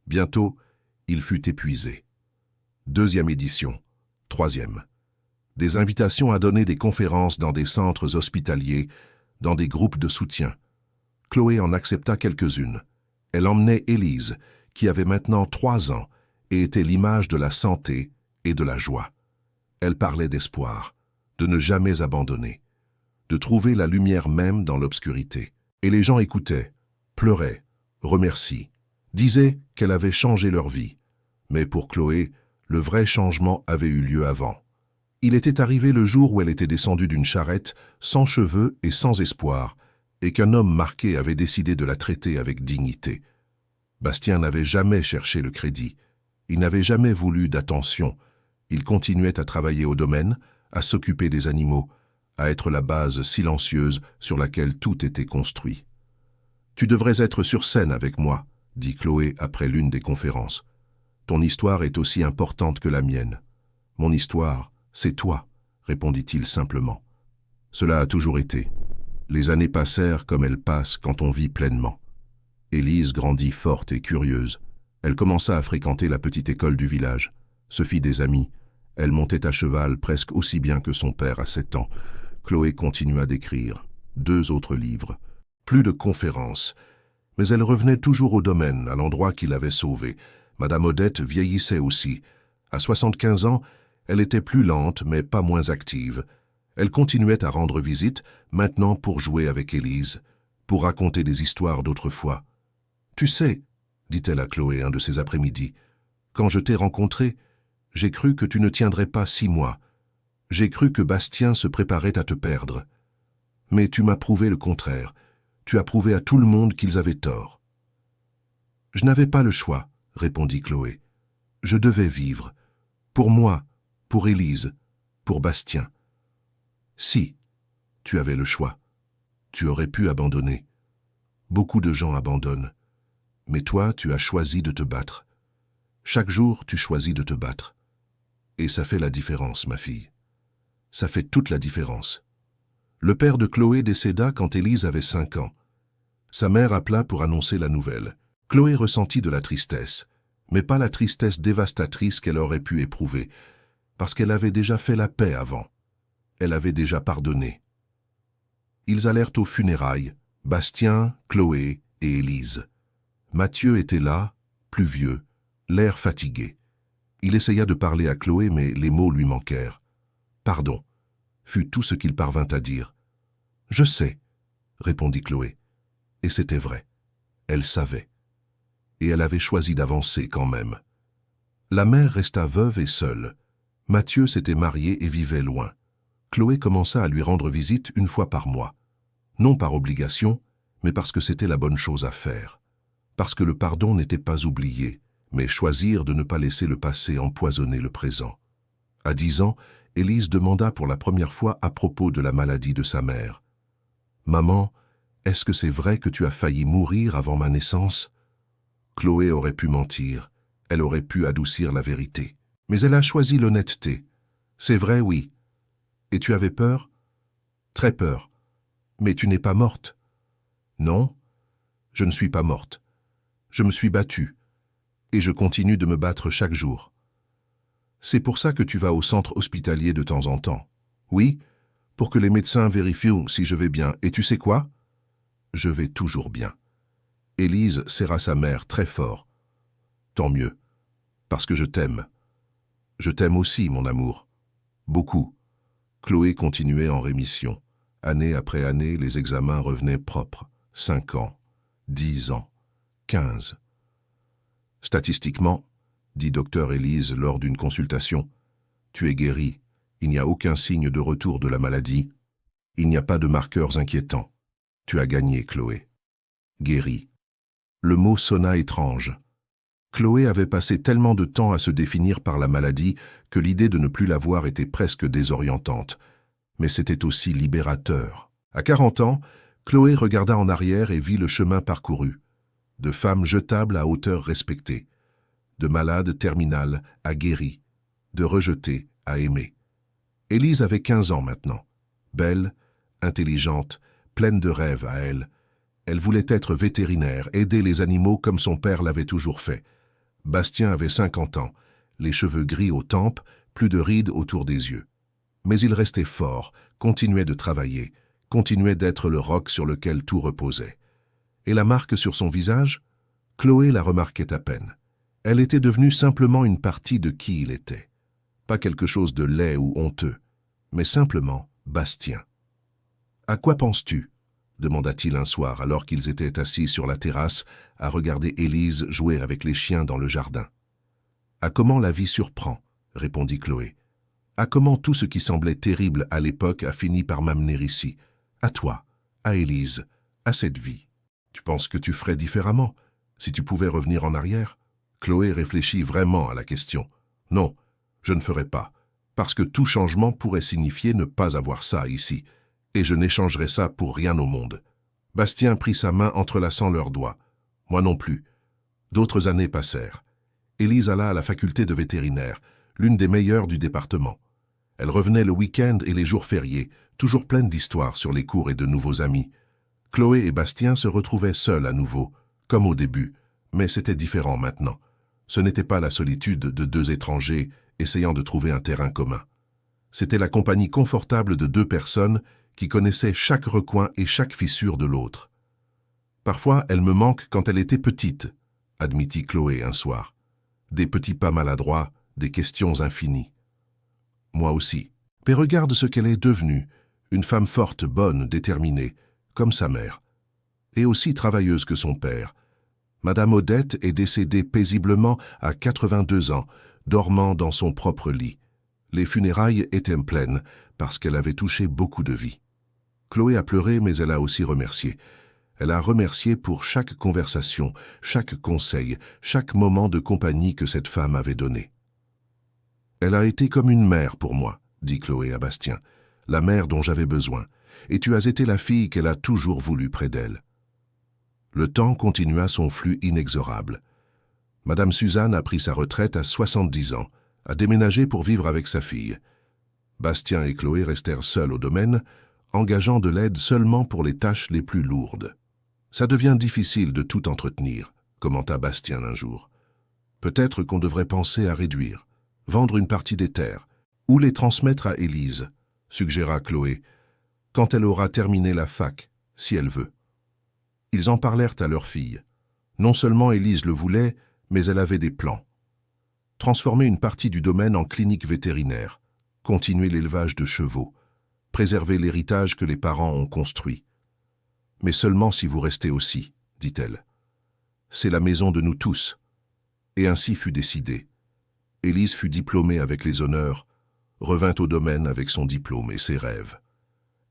Bientôt, il fut épuisé. 2e édition, 3e. Des invitations à donner des conférences dans des centres hospitaliers, dans des groupes de soutien. Chloé en accepta quelques-unes. Elle emmenait Élise, qui avait maintenant 3 ans, et était l'image de la santé et de la joie. Elle parlait d'espoir, de ne jamais abandonner, de trouver la lumière même dans l'obscurité. Et les gens écoutaient, pleuraient, remercient, disaient qu'elle avait changé leur vie. Mais pour Chloé, le vrai changement avait eu lieu avant. Il était arrivé le jour où elle était descendue d'une charrette, sans cheveux et sans espoir, et qu'un homme marqué avait décidé de la traiter avec dignité. Bastien n'avait jamais cherché le crédit. Il n'avait jamais voulu d'attention. Il continuait à travailler au domaine, à s'occuper des animaux, à être la base silencieuse sur laquelle tout était construit. « Tu devrais être sur scène avec moi », dit Chloé après l'une des conférences. « Ton histoire est aussi importante que la mienne. »« Mon histoire, c'est toi », répondit-il simplement. Cela a toujours été. Les années passèrent comme elles passent quand on vit pleinement. Élise grandit forte et curieuse. Elle commença à fréquenter la petite école du village, se fit des amis. Elle montait à cheval presque aussi bien que son père à 7 ans. Chloé continua d'écrire. 2 autres livres. Plus de conférences. Mais elle revenait toujours au domaine, à l'endroit qui l'avait sauvée. Madame Odette vieillissait aussi. À 75 ans, elle était plus lente, mais pas moins active. Elle continuait à rendre visite, maintenant pour jouer avec Élise, pour raconter des histoires d'autrefois. « Tu sais, » dit-elle à Chloé un de ces après-midi, « quand je t'ai rencontré, j'ai cru que tu ne tiendrais pas 6 mois. J'ai cru que Bastien se préparait à te perdre. Mais tu m'as prouvé le contraire. Tu as prouvé à tout le monde qu'ils avaient tort. » « Je n'avais pas le choix, » répondit Chloé. « Je devais vivre. Pour moi, pour Élise, pour Bastien. » « Si, tu avais le choix. Tu aurais pu abandonner. Beaucoup de gens abandonnent. Mais toi, tu as choisi de te battre. Chaque jour, tu choisis de te battre. Et ça fait la différence, ma fille. Ça fait toute la différence. » Le père de Chloé décéda quand Élise avait 5 ans. Sa mère appela pour annoncer la nouvelle. Chloé ressentit de la tristesse, mais pas la tristesse dévastatrice qu'elle aurait pu éprouver, parce qu'elle avait déjà fait la paix avant. Elle avait déjà pardonné. Ils allèrent aux funérailles, Bastien, Chloé et Élise. Mathieu était là, plus vieux, l'air fatigué. Il essaya de parler à Chloé, mais les mots lui manquèrent. « Pardon », fut tout ce qu'il parvint à dire. « Je sais », répondit Chloé. Et c'était vrai. Elle savait. Et elle avait choisi d'avancer quand même. La mère resta veuve et seule. Mathieu s'était marié et vivait loin. Chloé commença à lui rendre visite 1 fois par mois. Non par obligation, mais parce que c'était la bonne chose à faire. Parce que le pardon n'était pas oublié, mais choisir de ne pas laisser le passé empoisonner le présent. À 10 ans, Élise demanda pour la première fois à propos de la maladie de sa mère. « Maman, est-ce que c'est vrai que tu as failli mourir avant ma naissance ?» Chloé aurait pu mentir, elle aurait pu adoucir la vérité. Mais elle a choisi l'honnêteté. « C'est vrai, oui. Et tu avais peur ?»« Très peur. Mais tu n'es pas morte. »« Non, je ne suis pas morte. Je me suis battue. Et je continue de me battre chaque jour. C'est pour ça que tu vas au centre hospitalier de temps en temps. Oui, pour que les médecins vérifient si je vais bien. Et tu sais quoi? Je vais toujours bien. » Élise serra sa mère très fort. « Tant mieux, parce que je t'aime. Je t'aime aussi, mon amour. Beaucoup. Chloé continuait en rémission. Année après année, les examens revenaient propres. 5 ans, 10 ans, 15. Statistiquement, dit docteur Élise lors d'une consultation, tu es guérie, il n'y a aucun signe de retour de la maladie, il n'y a pas de marqueurs inquiétants. Tu as gagné, Chloé. Guérie. Le mot sonna étrange. Chloé avait passé tellement de temps à se définir par la maladie que l'idée de ne plus la voir était presque désorientante. Mais c'était aussi libérateur. À 40 ans, Chloé regarda en arrière et vit le chemin parcouru. De femme jetable à hauteur respectée. De malade terminale à guérie. De rejetée à aimée. Élise avait 15 ans maintenant. Belle, intelligente, pleine de rêves à elle. Elle voulait être vétérinaire, aider les animaux comme son père l'avait toujours fait. Bastien avait 50 ans, les cheveux gris aux tempes, plus de rides autour des yeux. Mais il restait fort, continuait de travailler, continuait d'être le roc sur lequel tout reposait. Et la marque sur son visage? Chloé la remarquait à peine. Elle était devenue simplement une partie de qui il était. Pas quelque chose de laid ou honteux, mais simplement Bastien. « À quoi penses-tu » demanda-t-il un soir alors qu'ils étaient assis sur la terrasse à regarder Élise jouer avec les chiens dans le jardin. « À comment la vie surprend » répondit Chloé. « À comment tout ce qui semblait terrible à l'époque a fini par m'amener ici. À toi, à Élise, à cette vie. Tu penses que tu ferais différemment si tu pouvais revenir en arrière ?» Chloé réfléchit vraiment à la question. « Non, je ne ferai pas, parce que tout changement pourrait signifier ne pas avoir ça ici. Et je n'échangerai ça pour rien au monde. » Bastien prit sa main entrelaçant leurs doigts. Moi non plus. D'autres années passèrent. Élise alla à la faculté de vétérinaire, l'une des meilleures du département. Elle revenait le week-end et les jours fériés, toujours pleine d'histoires sur les cours et de nouveaux amis. Chloé et Bastien se retrouvaient seuls à nouveau, comme au début, mais c'était différent maintenant. Ce n'était pas la solitude de deux étrangers essayant de trouver un terrain commun. C'était la compagnie confortable de deux personnes qui connaissait chaque recoin et chaque fissure de l'autre. « Parfois, elle me manque quand elle était petite », admitit Chloé un soir. Des petits pas maladroits, des questions infinies. « Moi aussi. Mais regarde ce qu'elle est devenue, une femme forte, bonne, déterminée, comme sa mère, et aussi travailleuse que son père. Madame Odette est décédée paisiblement à 82 ans, dormant dans son propre lit. Les funérailles étaient pleines, parce qu'elle avait touché beaucoup de vie. Chloé a pleuré, mais elle a aussi remercié. Elle a remercié pour chaque conversation, chaque conseil, chaque moment de compagnie que cette femme avait donné. « Elle a été comme une mère pour moi, » dit Chloé à Bastien, « la mère dont j'avais besoin, et tu as été la fille qu'elle a toujours voulu près d'elle. » Le temps continua son flux inexorable. Madame Suzanne a pris sa retraite à 70 ans, a déménagé pour vivre avec sa fille. Bastien et Chloé restèrent seuls au domaine, engageant de l'aide seulement pour les tâches les plus lourdes. « Ça devient difficile de tout entretenir », commenta Bastien un jour. « Peut-être qu'on devrait penser à réduire, vendre une partie des terres, ou les transmettre à Élise, » suggéra Chloé, « quand elle aura terminé la fac, si elle veut. » Ils en parlèrent à leur fille. Non seulement Élise le voulait, mais elle avait des plans. Transformer une partie du domaine en clinique vétérinaire, continuer l'élevage de chevaux, préserver l'héritage que les parents ont construit. « Mais seulement si vous restez aussi, » dit-elle. « C'est la maison de nous tous. » Et ainsi fut décidé. Élise fut diplômée avec les honneurs, revint au domaine avec son diplôme et ses rêves.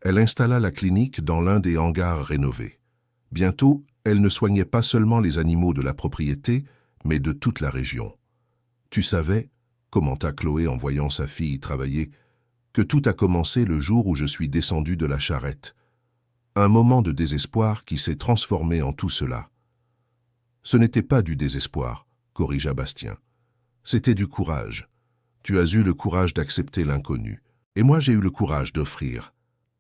Elle installa la clinique dans l'un des hangars rénovés. Bientôt, elle ne soignait pas seulement les animaux de la propriété, mais de toute la région. « Tu savais, » commenta Chloé en voyant sa fille travailler, « que tout a commencé le jour où je suis descendue de la charrette. Un moment de désespoir qui s'est transformé en tout cela. » « Ce n'était pas du désespoir, » corrigea Bastien. « C'était du courage. Tu as eu le courage d'accepter l'inconnu. Et moi j'ai eu le courage d'offrir. »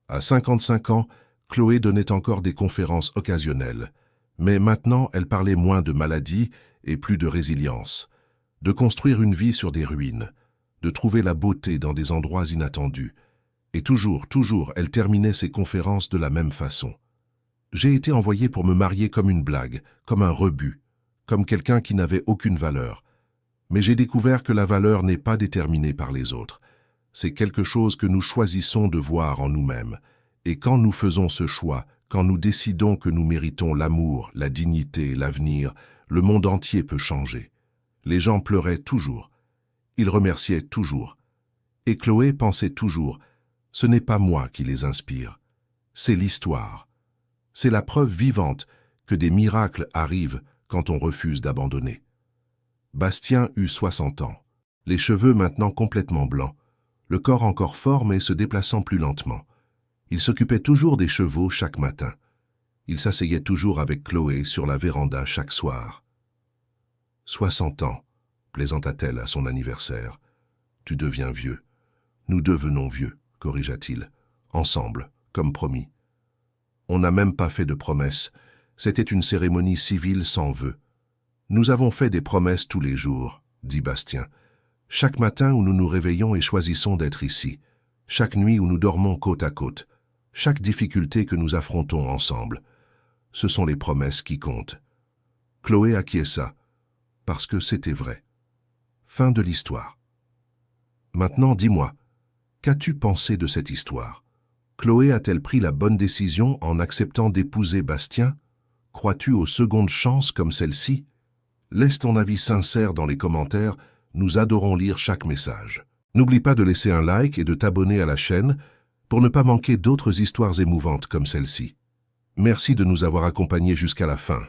À 55 ans, Chloé donnait encore des conférences occasionnelles, mais maintenant elle parlait moins de maladie et plus de résilience, de construire une vie sur des ruines, de trouver la beauté dans des endroits inattendus. Et toujours, elle terminait ses conférences de la même façon. J'ai été envoyé pour me marier comme une blague, comme un rebut, comme quelqu'un qui n'avait aucune valeur. Mais j'ai découvert que la valeur n'est pas déterminée par les autres. C'est quelque chose que nous choisissons de voir en nous-mêmes. Et quand nous faisons ce choix, quand nous décidons que nous méritons l'amour, la dignité, l'avenir, le monde entier peut changer. Les gens pleuraient toujours. Ils remerciaient toujours. Et Chloé pensait toujours, ce n'est pas moi qui les inspire, c'est l'histoire. C'est la preuve vivante que des miracles arrivent quand on refuse d'abandonner. Bastien eut 60 ans, les cheveux maintenant complètement blancs, le corps encore fort mais se déplaçant plus lentement. Il s'occupait toujours des chevaux chaque matin. Il s'asseyait toujours avec Chloé sur la véranda chaque soir. 60 ans, plaisanta-t-elle à son anniversaire. Tu deviens vieux. Nous devenons vieux, corrigea-t-il. Ensemble, comme promis. On n'a même pas fait de promesses. C'était une cérémonie civile sans vœux. Nous avons fait des promesses tous les jours, dit Bastien. Chaque matin où nous nous réveillons et choisissons d'être ici. Chaque nuit où nous dormons côte à côte. Chaque difficulté que nous affrontons ensemble. Ce sont les promesses qui comptent. Chloé acquiesça, parce que c'était vrai. Fin de l'histoire. Maintenant, dis-moi, qu'as-tu pensé de cette histoire? Chloé a-t-elle pris la bonne décision en acceptant d'épouser Bastien? Crois-tu aux secondes chances comme celle-ci? Laisse ton avis sincère dans les commentaires, nous adorons lire chaque message. N'oublie pas de laisser un like et de t'abonner à la chaîne pour ne pas manquer d'autres histoires émouvantes comme celle-ci. Merci de nous avoir accompagnés jusqu'à la fin.